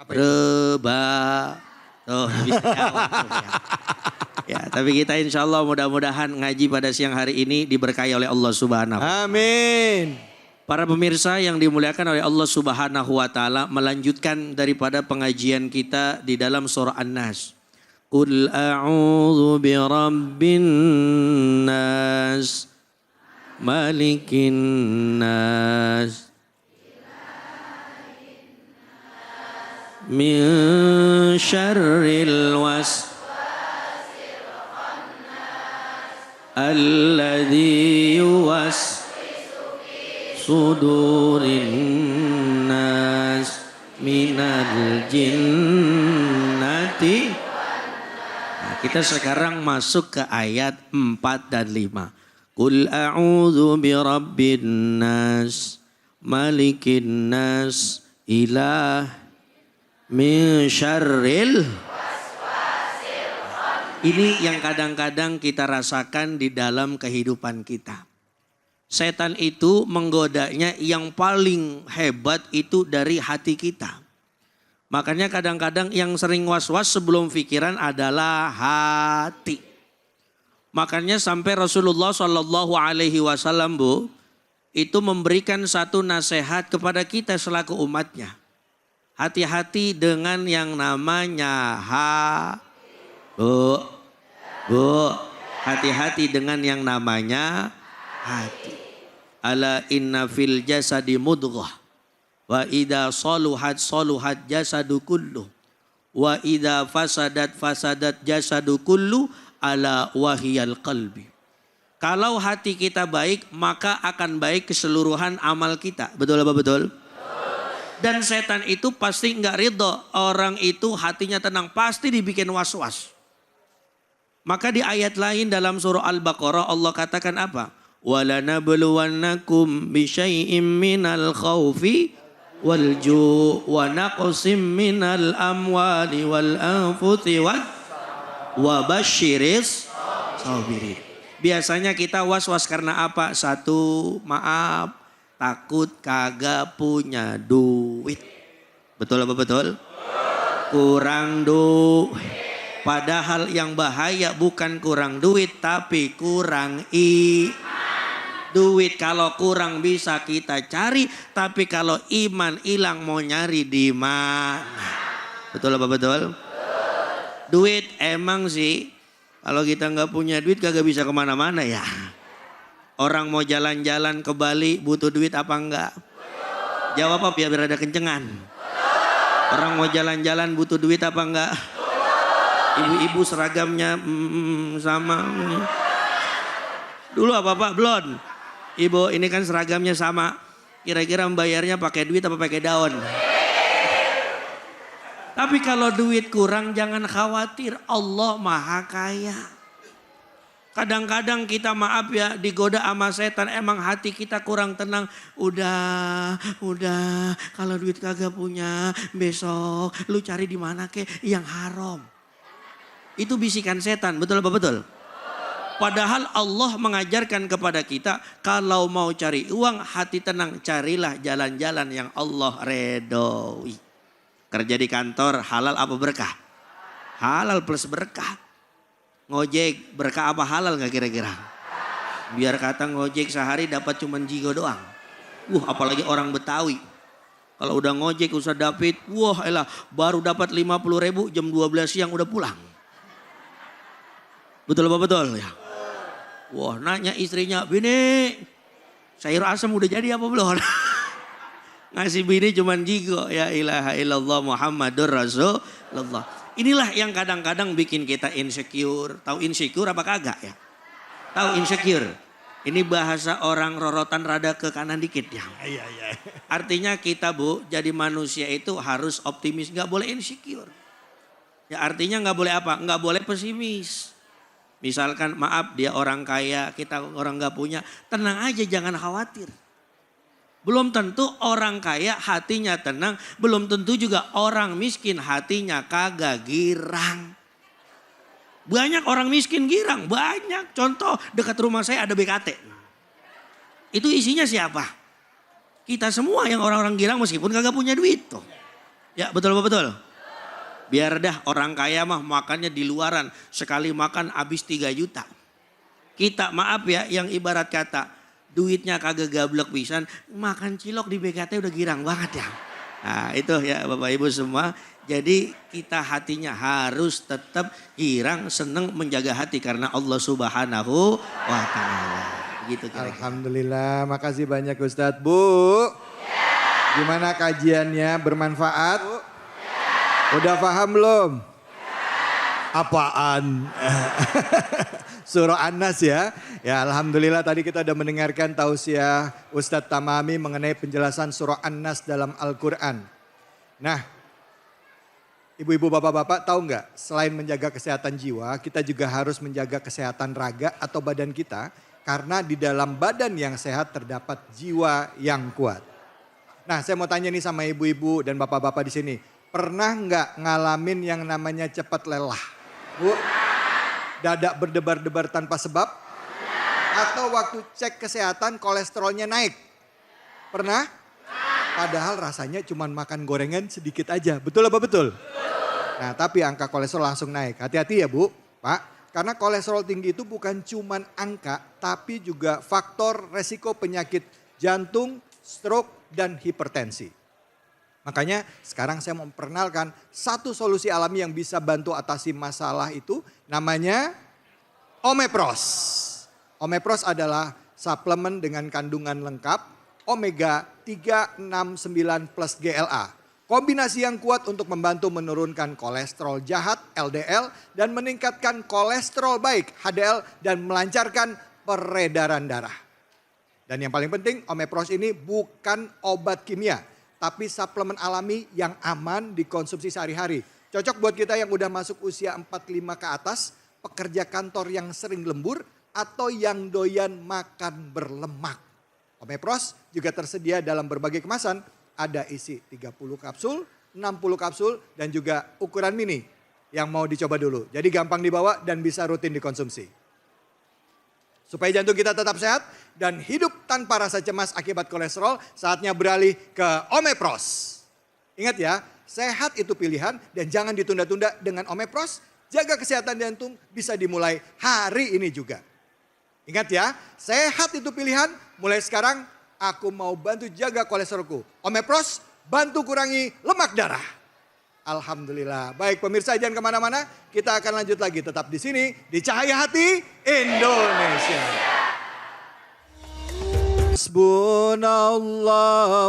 Reba. Oh, bisa jawab terus ya. Ya, tapi kita insya Allah mudah-mudahan ngaji pada siang hari ini diberkahi oleh Allah Subhanahu. Amin. Para pemirsa yang dimuliakan oleh Allah Subhanahu wa Ta'ala, melanjutkan daripada pengajian kita di dalam surah An-Nas. Qul a'udzu birabbin nas, malikin nas, min syarril waswasil khannas, alladzi yuwaswisu fi sudurin nas, minal jinnati. Kita sekarang masuk ke ayat 4 dan 5. Qul a'udzu birabbin nas, malikin nas, ilah min syarril. Ini yang kadang-kadang kita rasakan di dalam kehidupan kita. Setan itu menggodanya yang paling hebat itu dari hati kita. Makanya kadang-kadang yang sering was-was sebelum pikiran adalah hati. Makanya sampai Rasulullah Shallallahu Alaihi Wasallam Bu itu memberikan satu nasihat kepada kita selaku umatnya. Hati-hati dengan yang namanya hati-hati dengan yang namanya hati. Ala inna fil jasadi mudghah. Wa idza saluhat jasadu kullu. Wa idza fasadat jasadu kullu ala wahiyal qalbi. Kalau hati kita baik, maka akan baik keseluruhan amal kita. Betul apa betul? Dan setan itu pasti enggak ridho. Orang itu hatinya tenang, pasti dibikin was-was. Maka di ayat lain dalam surah Al-Baqarah Allah katakan apa? وَلَنَبْلُوَنَّكُمْ بِشَيْءٍ مِّنَ الْخَوْفِ وَالْجُوعِ وَنَقْصٍ مِّنَ الْأَمْوَالِ وَالْأَنفُسِ وَبَشِّرِ الصَّابِرِينَ. Biasanya kita was-was karena apa? Satu, maaf, takut kagak punya duit. Betul apa betul? Kurang duit. Padahal yang bahaya bukan kurang duit tapi kurang duit kalau kurang bisa kita cari, tapi kalau iman hilang mau nyari di mana? Betul apa betul? Duit emang sih kalau kita nggak punya duit kagak bisa kemana-mana ya. Orang mau jalan-jalan ke Bali butuh duit apa enggak? Jawab apa biar ada kencengan. Orang mau jalan-jalan butuh duit apa enggak? Ibu-ibu seragamnya sama. Dulu apa Pak? Blon. Ibu ini kan seragamnya sama. Kira-kira membayarnya pakai duit apa pakai daun? Tapi kalau duit kurang jangan khawatir. Allah maha kaya. Kadang-kadang kita maaf ya digoda sama setan. Emang hati kita kurang tenang. Udah. Kalau duit kagak punya besok lu cari di mana ke yang haram. Itu bisikan setan, betul apa betul? Padahal Allah mengajarkan kepada kita kalau mau cari uang hati tenang, carilah jalan-jalan yang Allah redoi. Kerja di kantor halal apa berkah? Halal plus berkah. Ngojek berkah apa halal gak kira-kira? Biar kata ngojek sehari dapat cuman jigo doang. Apalagi orang Betawi. Kalau udah ngojek Ustaz David, elah baru dapat 50.000 jam 12 siang udah pulang. Betul apa betul ya? Nanya istrinya, bini sayur asam udah jadi apa belum? Ngasih bini cuman jigo, ya ilaha illallah Muhammadur Rasulullah. Inilah yang kadang-kadang bikin kita insecure. Tahu insecure apa kagak ya? Tahu insecure? Ini bahasa orang rorotan rada ke kanan dikit ya. Iya, iya. Artinya kita Bu, jadi manusia itu harus optimis, nggak boleh insecure. Ya artinya nggak boleh apa? Nggak boleh pesimis. Misalkan maaf dia orang kaya, kita orang nggak punya, tenang aja jangan khawatir. Belum tentu orang kaya hatinya tenang, belum tentu juga orang miskin hatinya kagak girang. Banyak orang miskin girang, banyak. Contoh dekat rumah saya ada BKT. Itu isinya siapa? Kita semua yang orang-orang girang meskipun kagak punya duit tuh. Ya betul apa betul? Biar dah orang kaya mah makannya di luaran. Sekali makan habis 3 juta. Kita maaf ya yang ibarat kata duitnya kagak gablek pisan. Makan cilok di BKT udah girang banget ya. Nah itu ya Bapak Ibu semua. Jadi kita hatinya harus tetap girang, seneng menjaga hati. Karena Allah Subhanahu wa ta'ala. Gitu kira-kira. Alhamdulillah, makasih banyak Ustadz. Bu, gimana kajiannya, bermanfaat? Udah paham belum? Apaan? Surah An-Nas ya. Ya Alhamdulillah tadi kita udah mendengarkan tausiah Ustadz Tamami mengenai penjelasan surah An-Nas dalam Al-Quran. Nah, ibu-ibu bapak-bapak tahu nggak? Selain menjaga kesehatan jiwa, kita juga harus menjaga kesehatan raga atau badan kita. Karena di dalam badan yang sehat terdapat jiwa yang kuat. Nah saya mau tanya nih sama ibu-ibu dan bapak-bapak di sini. Pernah nggak ngalamin yang namanya cepat lelah? Bu, dada berdebar-debar tanpa sebab? Atau waktu cek kesehatan kolesterolnya naik? Pernah? Padahal rasanya cuma makan gorengan sedikit aja. Betul apa betul? Nah tapi angka kolesterol langsung naik. Hati-hati ya Bu, Pak. Karena kolesterol tinggi itu bukan cuma angka, tapi juga faktor resiko penyakit jantung, stroke, dan hipertensi. Makanya sekarang saya mau memperkenalkan satu solusi alami yang bisa bantu atasi masalah itu namanya Omepros. Omepros adalah suplemen dengan kandungan lengkap omega 369 plus GLA. Kombinasi yang kuat untuk membantu menurunkan kolesterol jahat LDL dan meningkatkan kolesterol baik HDL dan melancarkan peredaran darah. Dan yang paling penting Omepros ini bukan obat kimia. Tapi suplemen alami yang aman dikonsumsi sehari-hari. Cocok buat kita yang udah masuk usia 45 ke atas, pekerja kantor yang sering lembur, atau yang doyan makan berlemak. Omepros juga tersedia dalam berbagai kemasan, ada isi 30 kapsul, 60 kapsul, dan juga ukuran mini yang mau dicoba dulu. Jadi gampang dibawa dan bisa rutin dikonsumsi. Supaya jantung kita tetap sehat dan hidup tanpa rasa cemas akibat kolesterol, saatnya beralih ke Omepros. Ingat ya, sehat itu pilihan dan jangan ditunda-tunda dengan Omepros. Jaga kesehatan jantung bisa dimulai hari ini juga. Ingat ya, sehat itu pilihan, mulai sekarang aku mau bantu jaga kolesterolku. Omepros, bantu kurangi lemak darah. Alhamdulillah. Baik pemirsa jangan kemana-mana. Kita akan lanjut lagi tetap di sini di Cahaya Hati Indonesia. Hasbunallah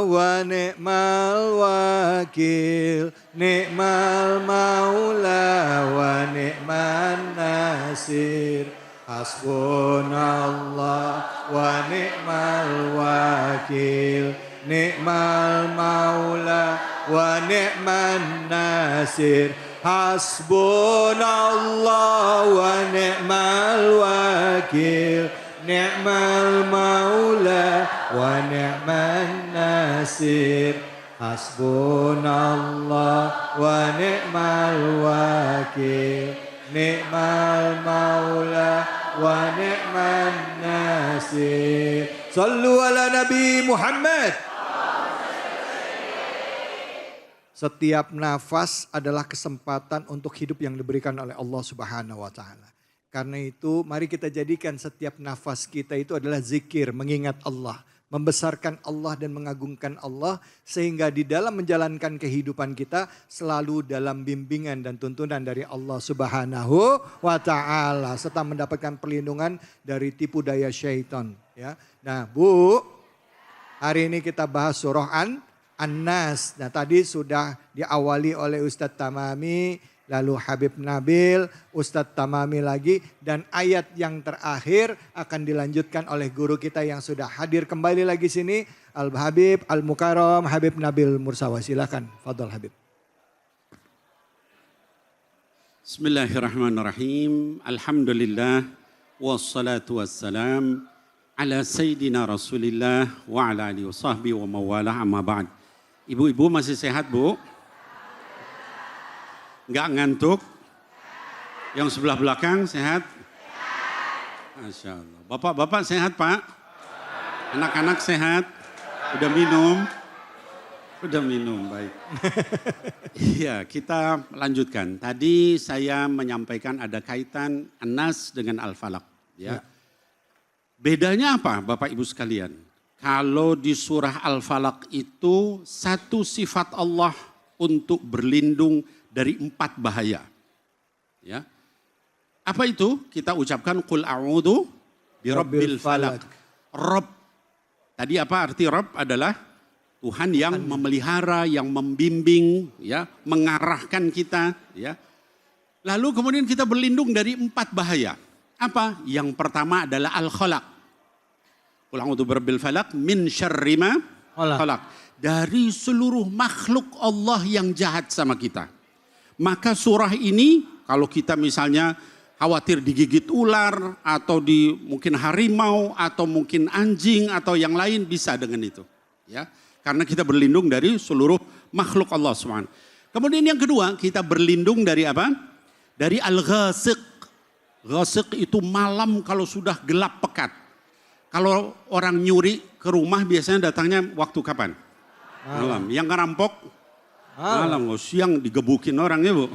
wa ni'mal wakil. Ni'mal maula wa ni'man nasir. Hasbunallah wa ni'mal wakil. Ni'mal maula wa ni'man nasir. Hasbunallah wa ni'mal wakil. Ni'mal maula wa ni'man nasir. Hasbunallah wa ni'mal wakil. Ni'mal maula wa ni'man nasir. Sallu ala Nabi Muhammad. Setiap nafas adalah kesempatan untuk hidup yang diberikan oleh Allah Subhanahu wa taala. Karena itu mari kita jadikan setiap nafas kita itu adalah zikir, mengingat Allah, membesarkan Allah dan mengagungkan Allah sehingga di dalam menjalankan kehidupan kita selalu dalam bimbingan dan tuntunan dari Allah Subhanahu wa taala serta mendapatkan perlindungan dari tipu daya syaitan ya. Nah, Bu, hari ini kita bahas surah An-Nas. Nah tadi sudah diawali oleh Ustadz Tamami lalu Habib Nabil, Ustadz Tamami lagi, dan ayat yang terakhir akan dilanjutkan oleh guru kita yang sudah hadir kembali lagi sini, Al-Habib Al-Mukarram Habib Nabil Mursawa. Silakan, fadhol Habib. Bismillahirrahmanirrahim. Alhamdulillah wassalatu wassalam ala sayyidina Rasulillah wa ala alihi wasahbihi wa mawalah amma ba'd. Ibu-ibu masih sehat, Bu? Enggak ngantuk? Yang sebelah belakang sehat? Masya Allah. Bapak-bapak sehat, Pak? Anak-anak sehat? Udah minum? Udah minum, baik. Iya, kita lanjutkan. Tadi saya menyampaikan ada kaitan An-Nas dengan Al-Falaq. Ya. Bedanya apa, Bapak Ibu sekalian? Kalau di surah Al-Falaq itu satu sifat Allah untuk berlindung dari 4 bahaya. Ya. Apa itu? Kita ucapkan qul a'udzu birabbil falaq. Rabb. Tadi apa arti Rabb? Adalah Tuhan yang memelihara, yang membimbing, ya, mengarahkan kita, ya. Lalu kemudian kita berlindung dari 4 bahaya. Apa? Yang pertama adalah al-khalaq. Qul a'udzu birabbil falaq min syarri ma khalaq. Dari seluruh makhluk Allah yang jahat sama kita. Maka surah ini kalau kita misalnya khawatir digigit ular atau mungkin harimau atau mungkin anjing atau yang lain bisa dengan itu. Ya, karena kita berlindung dari seluruh makhluk Allah SWT. Kemudian yang kedua kita berlindung dari apa? Dari al-ghasiq. Ghasiq itu malam kalau sudah gelap pekat. Kalau orang nyuri ke rumah biasanya datangnya waktu kapan? Malam. Yang ngerampok? Malam. Siang digebukin orang ya, Bu.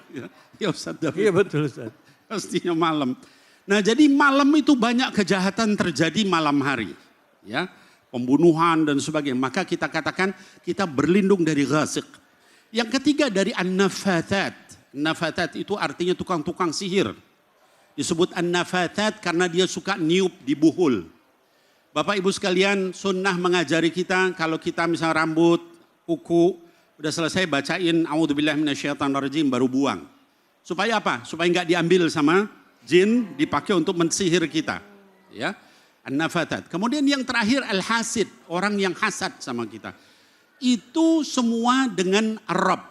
Iya. Ya Ustaz David. Iya betul Ustaz. Pastinya malam. Nah jadi malam itu banyak kejahatan terjadi malam hari. Ya, pembunuhan dan sebagainya. Maka kita katakan kita berlindung dari ghasiq. Yang ketiga dari an-nafathat. Nafathat itu artinya tukang-tukang sihir. Disebut an-nafathat karena dia suka niup di buhul. Bapak Ibu sekalian, sunnah mengajari kita kalau kita misalnya rambut, kuku, udah selesai bacain a'udzubillahi minasyaitonirrajim baru buang. Supaya apa? Supaya enggak diambil sama jin, dipakai untuk mensihir kita. Ya. An-nafathat. Kemudian yang terakhir al-hasid, orang yang hasad sama kita. Itu semua dengan Rabb.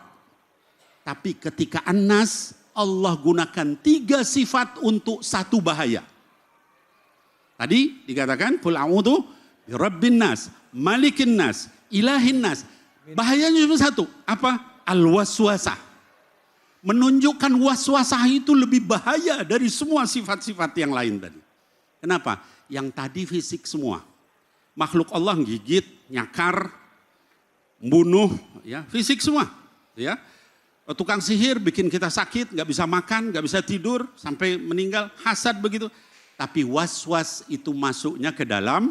Tapi ketika An-Nas, Allah gunakan 3 sifat untuk 1 bahaya. Tadi dikatakan qul a'udzu birabbin nas, malikin nas, ilahin nas. Bahayanya cuma 1, apa? Al-waswasah. Menunjukkan waswasah itu lebih bahaya dari semua sifat-sifat yang lain tadi. Kenapa? Yang tadi fisik semua. Makhluk Allah gigit, nyakar, bunuh, ya, fisik semua, ya. Tukang sihir bikin kita sakit, nggak bisa makan, nggak bisa tidur, sampai meninggal, hasad begitu. Tapi was-was itu masuknya ke dalam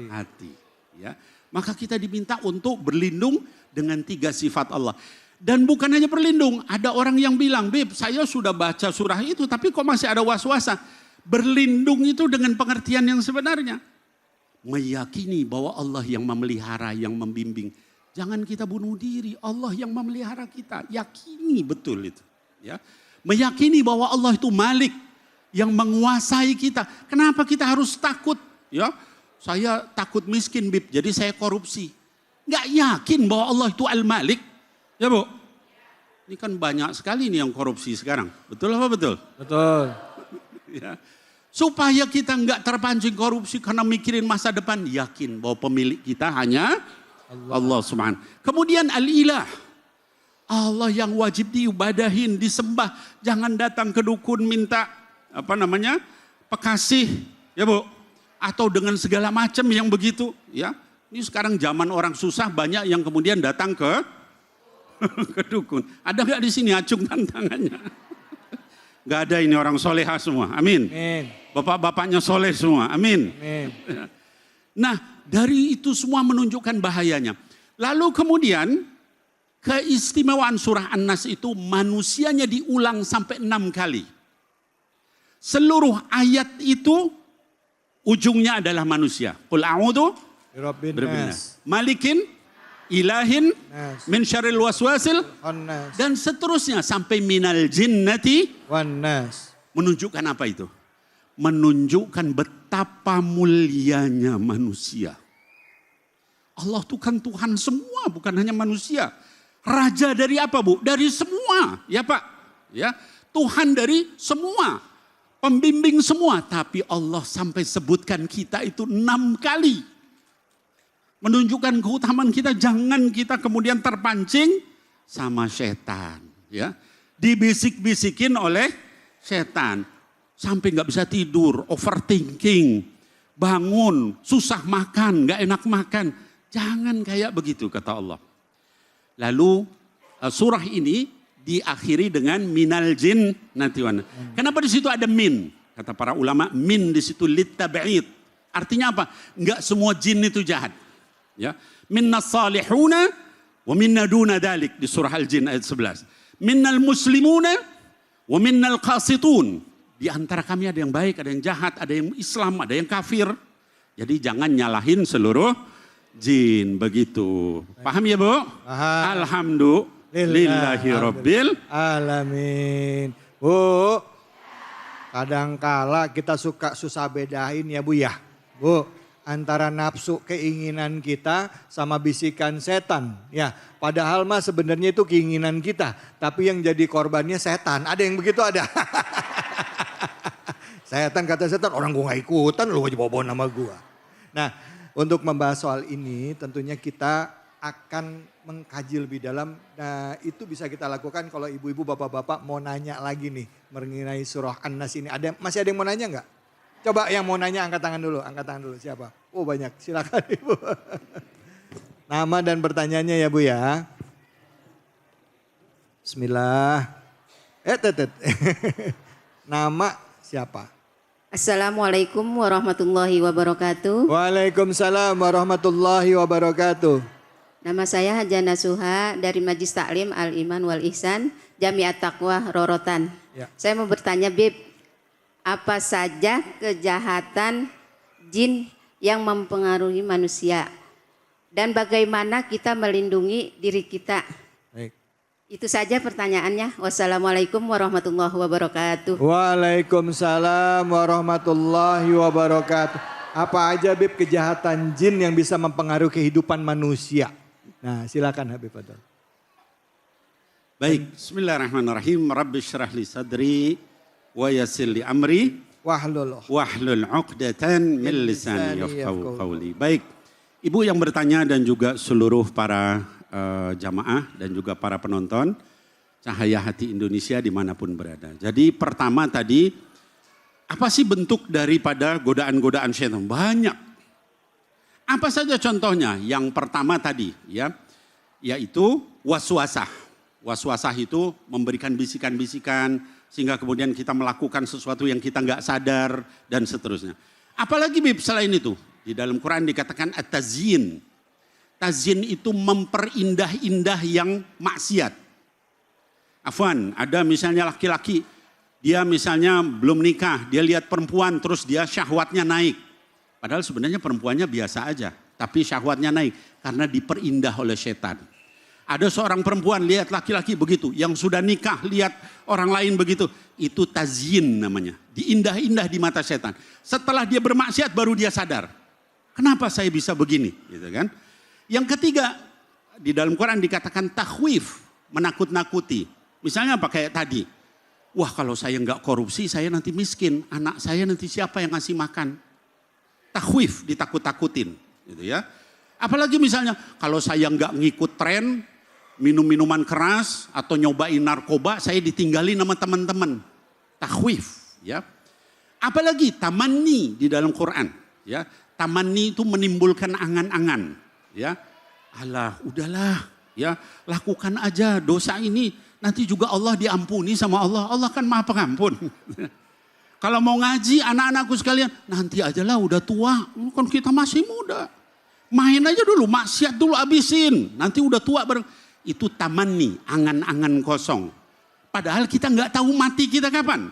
hati. Ya. Maka kita diminta untuk berlindung dengan 3 sifat Allah. Dan bukan hanya berlindung, ada orang yang bilang, Bib saya sudah baca surah itu tapi kok masih ada was-wasa. Berlindung itu dengan pengertian yang sebenarnya. Meyakini bahwa Allah yang memelihara, yang membimbing. Jangan kita bunuh diri, Allah yang memelihara kita. Yakini betul itu. Ya. Meyakini bahwa Allah itu Malik yang menguasai kita. Kenapa kita harus takut? Ya, saya takut miskin, Bib, jadi saya korupsi. Nggak yakin bahwa Allah itu Al-Malik. Ya, Bu? Ini kan banyak sekali nih yang korupsi sekarang. Betul apa betul? Betul. Ya. Supaya kita nggak terpancing korupsi karena mikirin masa depan. Yakin bahwa pemilik kita hanya Allah Subhanahu. Kemudian al-ilah. Allah yang wajib diibadahin, disembah. Jangan datang ke dukun minta pekasih, ya Bu. Atau dengan segala macam yang begitu, ya. Ini sekarang zaman orang susah banyak yang kemudian datang ke dukun. Ada nggak di sini acungkan tangannya? Nggak ada, ini orang soleha semua. Amin. Amin. Bapak-bapaknya soleh semua. Amin. Amin. Nah, dari itu semua menunjukkan bahayanya. Lalu kemudian keistimewaan surah An-Nas itu manusianya diulang sampai 6 kali. Seluruh ayat itu ujungnya adalah manusia. Qul a'udzu Birabbin birabbin nas. nas, malikin ilahin Nas. min syarril waswasil Khannas. dan seterusnya sampai minal jinnati Wan nas. menunjukkan apa itu? Menunjukkan betapa mulianya manusia. Allah itu kan Tuhan semua, bukan hanya manusia. Raja dari apa, Bu? Dari semua, ya Pak. Ya, Tuhan dari semua. Pembimbing semua, tapi Allah sampai sebutkan kita itu 6 kali. Menunjukkan keutamaan kita, jangan kita kemudian terpancing sama setan, ya. Dibisik-bisikin oleh setan. Sampai nggak bisa tidur, overthinking, bangun, susah makan, nggak enak makan. Jangan kayak begitu kata Allah. Lalu surah ini diakhiri dengan minal jin nanti wana. Kenapa di situ ada min? Kata para ulama, min di situ litab'id. Artinya apa? Enggak semua jin itu jahat. Ya. Minnas salihuna wa minna duna dalik di surah Al-Jin ayat 11. Minnal muslimuna wa minnal qasitun. Di antara kami ada yang baik, ada yang jahat, ada yang Islam, ada yang kafir. Jadi jangan nyalahin seluruh jin begitu. Paham ya, Bu? Paham. Alhamdulillahi rabbil alamin. Bu, kadangkala kita suka susah bedain ya Bu ya. Bu, antara nafsu keinginan kita sama bisikan setan. Ya, padahal mah sebenarnya itu keinginan kita, tapi yang jadi korbannya setan. Ada yang begitu ada. Setan kata setan, orang gua gak ikutan, lu aja bawa nama gua. Nah, untuk membahas soal ini tentunya kita akan mengkaji lebih dalam. Nah, itu bisa kita lakukan kalau ibu-ibu, bapak-bapak mau nanya lagi nih mengenai surah An-Nas ini. Masih ada yang mau nanya nggak? Coba yang mau nanya angkat tangan dulu, siapa? Oh banyak, silakan Ibu. Nama dan pertanyaannya ya Bu ya. Bismillah. Nama siapa? Assalamualaikum warahmatullahi wabarakatuh. Waalaikumsalam warahmatullahi wabarakatuh. Nama saya Hajana Suha dari Majlis Taklim Al-Iman Wal Ihsan, Jamiat Taqwa Rorotan. Ya. Saya mau bertanya, Bib, apa saja kejahatan jin yang mempengaruhi manusia? Dan bagaimana kita melindungi diri kita? Baik. Itu saja pertanyaannya. Wassalamualaikum warahmatullahi wabarakatuh. Waalaikumsalam warahmatullahi wabarakatuh. Apa aja Bib kejahatan jin yang bisa mempengaruhi kehidupan manusia? Nah silakan Habib Fadl. Baik, bismillahirrahmanirrahim. Rabbi syrah li sadri wa yassir li amri wahlul 'uqdatan min lisani yafqahu qawli. Baik, Ibu yang bertanya dan juga seluruh para jamaah dan juga para penonton Cahaya Hati Indonesia dimanapun berada. Jadi pertama tadi, apa sih bentuk daripada godaan-godaan syaitan? Banyak. Apa saja contohnya? Yang pertama tadi ya, yaitu waswasah. Waswasah itu memberikan bisikan-bisikan sehingga kemudian kita melakukan sesuatu yang kita nggak sadar dan seterusnya. Apalagi Bib selain itu? Di dalam Quran dikatakan at-tazyin. Tazyin itu memperindah-indah yang maksiat. Afwan, ada misalnya laki-laki, dia misalnya belum nikah, dia lihat perempuan terus dia syahwatnya naik. Padahal sebenarnya perempuannya biasa aja, tapi syahwatnya naik karena diperindah oleh setan. Ada seorang perempuan lihat laki-laki begitu, yang sudah nikah lihat orang lain begitu, itu tazyin namanya. Diindah-indah di mata setan. Setelah dia bermaksiat baru dia sadar. Kenapa saya bisa begini? Gitu kan? Yang ketiga, di dalam Quran dikatakan takhwif, menakut-nakuti. Misalnya apa kayak tadi? Wah kalau saya nggak korupsi saya nanti miskin, anak saya nanti siapa yang ngasih makan? Takhwif, ditakut-takutin, gitu ya. Apalagi misalnya kalau saya nggak ngikut tren, minum minuman keras atau nyobain narkoba, saya ditinggalin sama teman-teman. Takhwif, ya. Apalagi tamanni di dalam Quran, ya. Tamanni itu menimbulkan angan-angan, ya. Alah, udahlah, ya, lakukan aja dosa ini, nanti juga Allah diampuni sama Allah. Allah kan Maha Pengampun. Kalau mau ngaji anak-anakku sekalian, nanti ajalah udah tua, kan kita masih muda. Main aja dulu, maksiat dulu abisin, nanti udah tua itu tamanni, angan-angan kosong. Padahal kita nggak tahu mati kita kapan.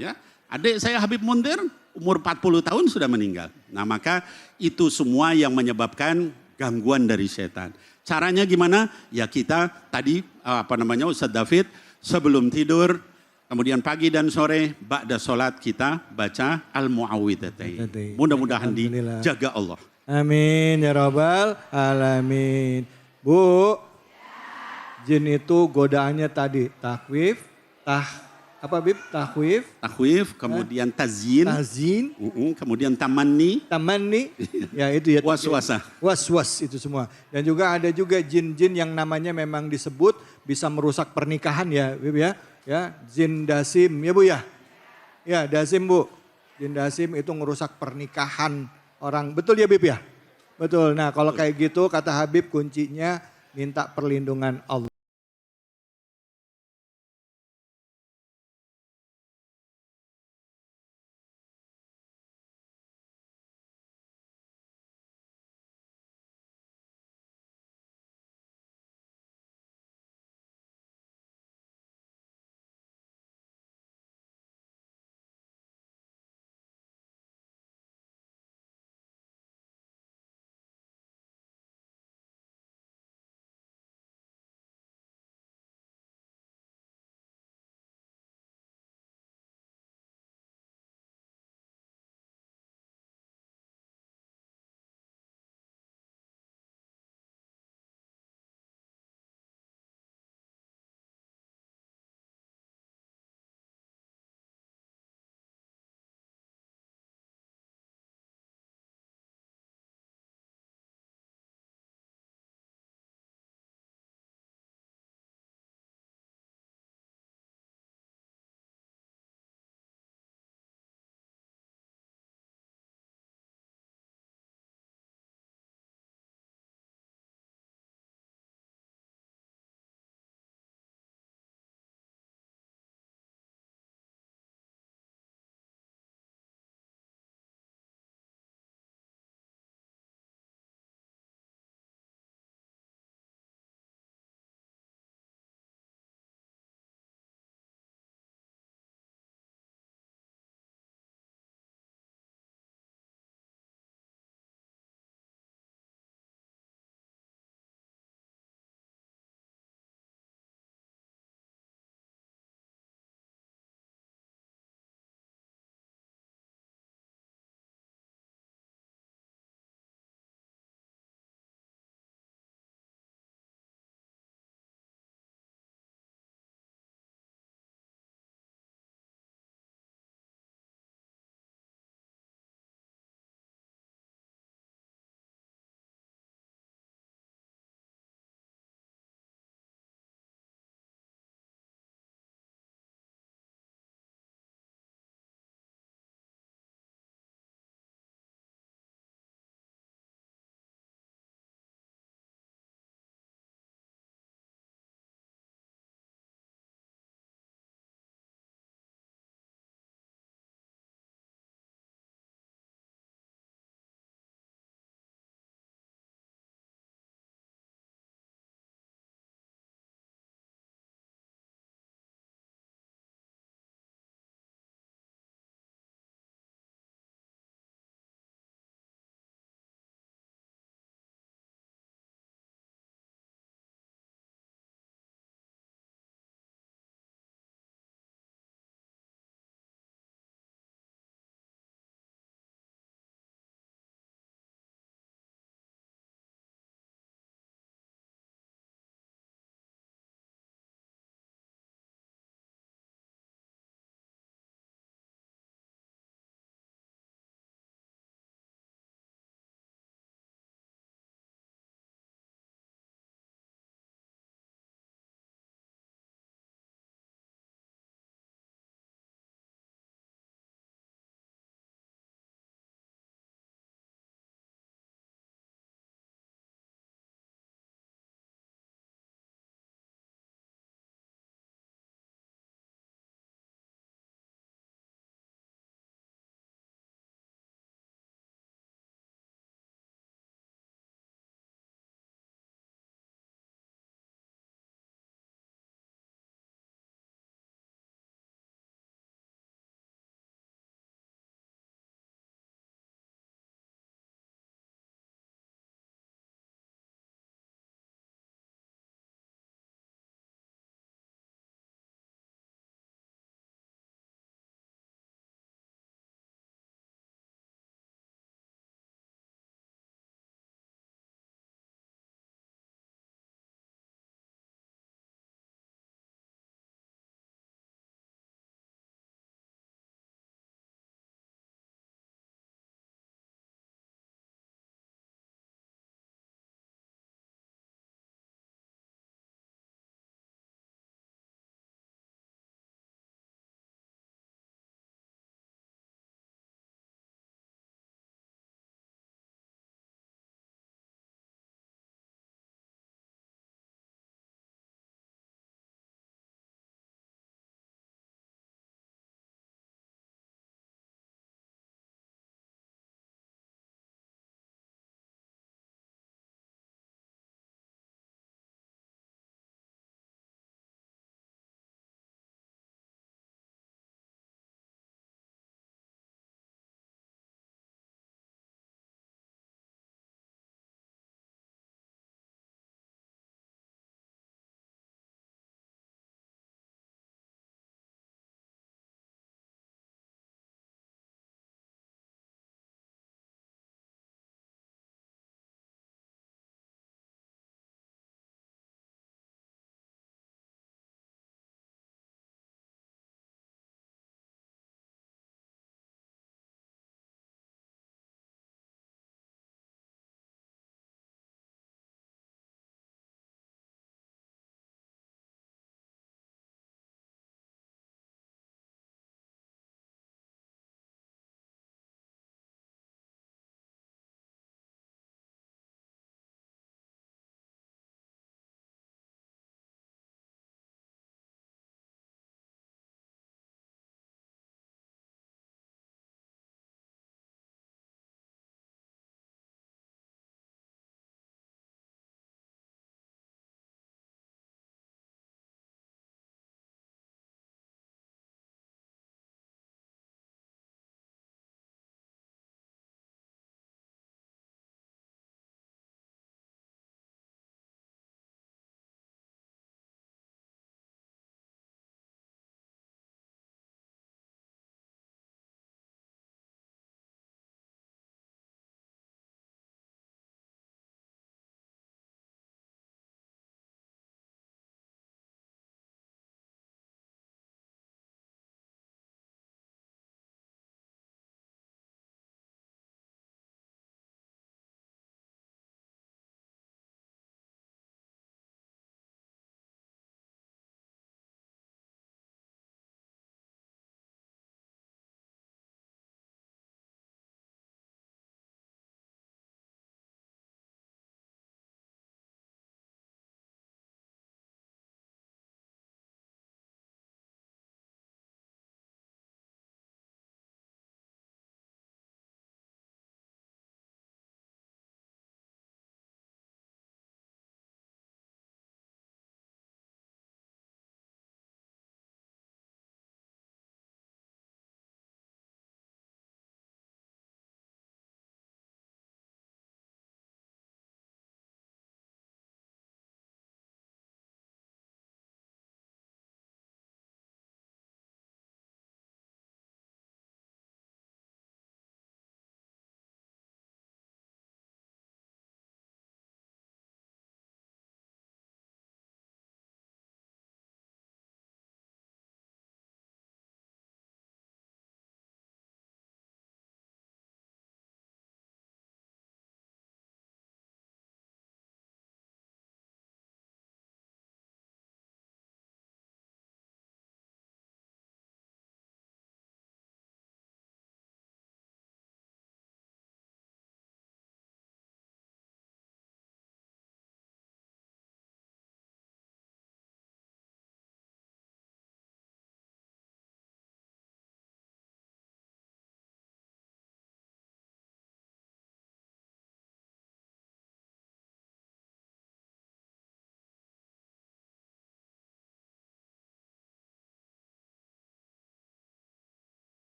Ya, adik saya Habib Muntir umur 40 tahun sudah meninggal. Nah maka itu semua yang menyebabkan gangguan dari setan. Caranya gimana? Ya kita tadi Ustadz David sebelum tidur, kemudian pagi dan sore, ba'da sholat kita baca Al-Mu'awwidhatain. Mudah-mudahan Alhamdulillah. dijaga Allah. Amin ya rabbal alamin. Bu, jin itu godaannya tadi takwif, Takhwif, kemudian tazyin, kemudian tamanni, ya itu ya. waswasa. Was itu semua. Dan juga ada juga jin-jin yang namanya memang disebut bisa merusak pernikahan ya, Bib ya. Ya, jin dasim ya Bu ya. Ya, dasim Bu. Jin dasim itu merusak pernikahan orang. Betul ya Bib ya? Betul. Nah, kalau kayak gitu kata Habib kuncinya minta perlindungan Allah.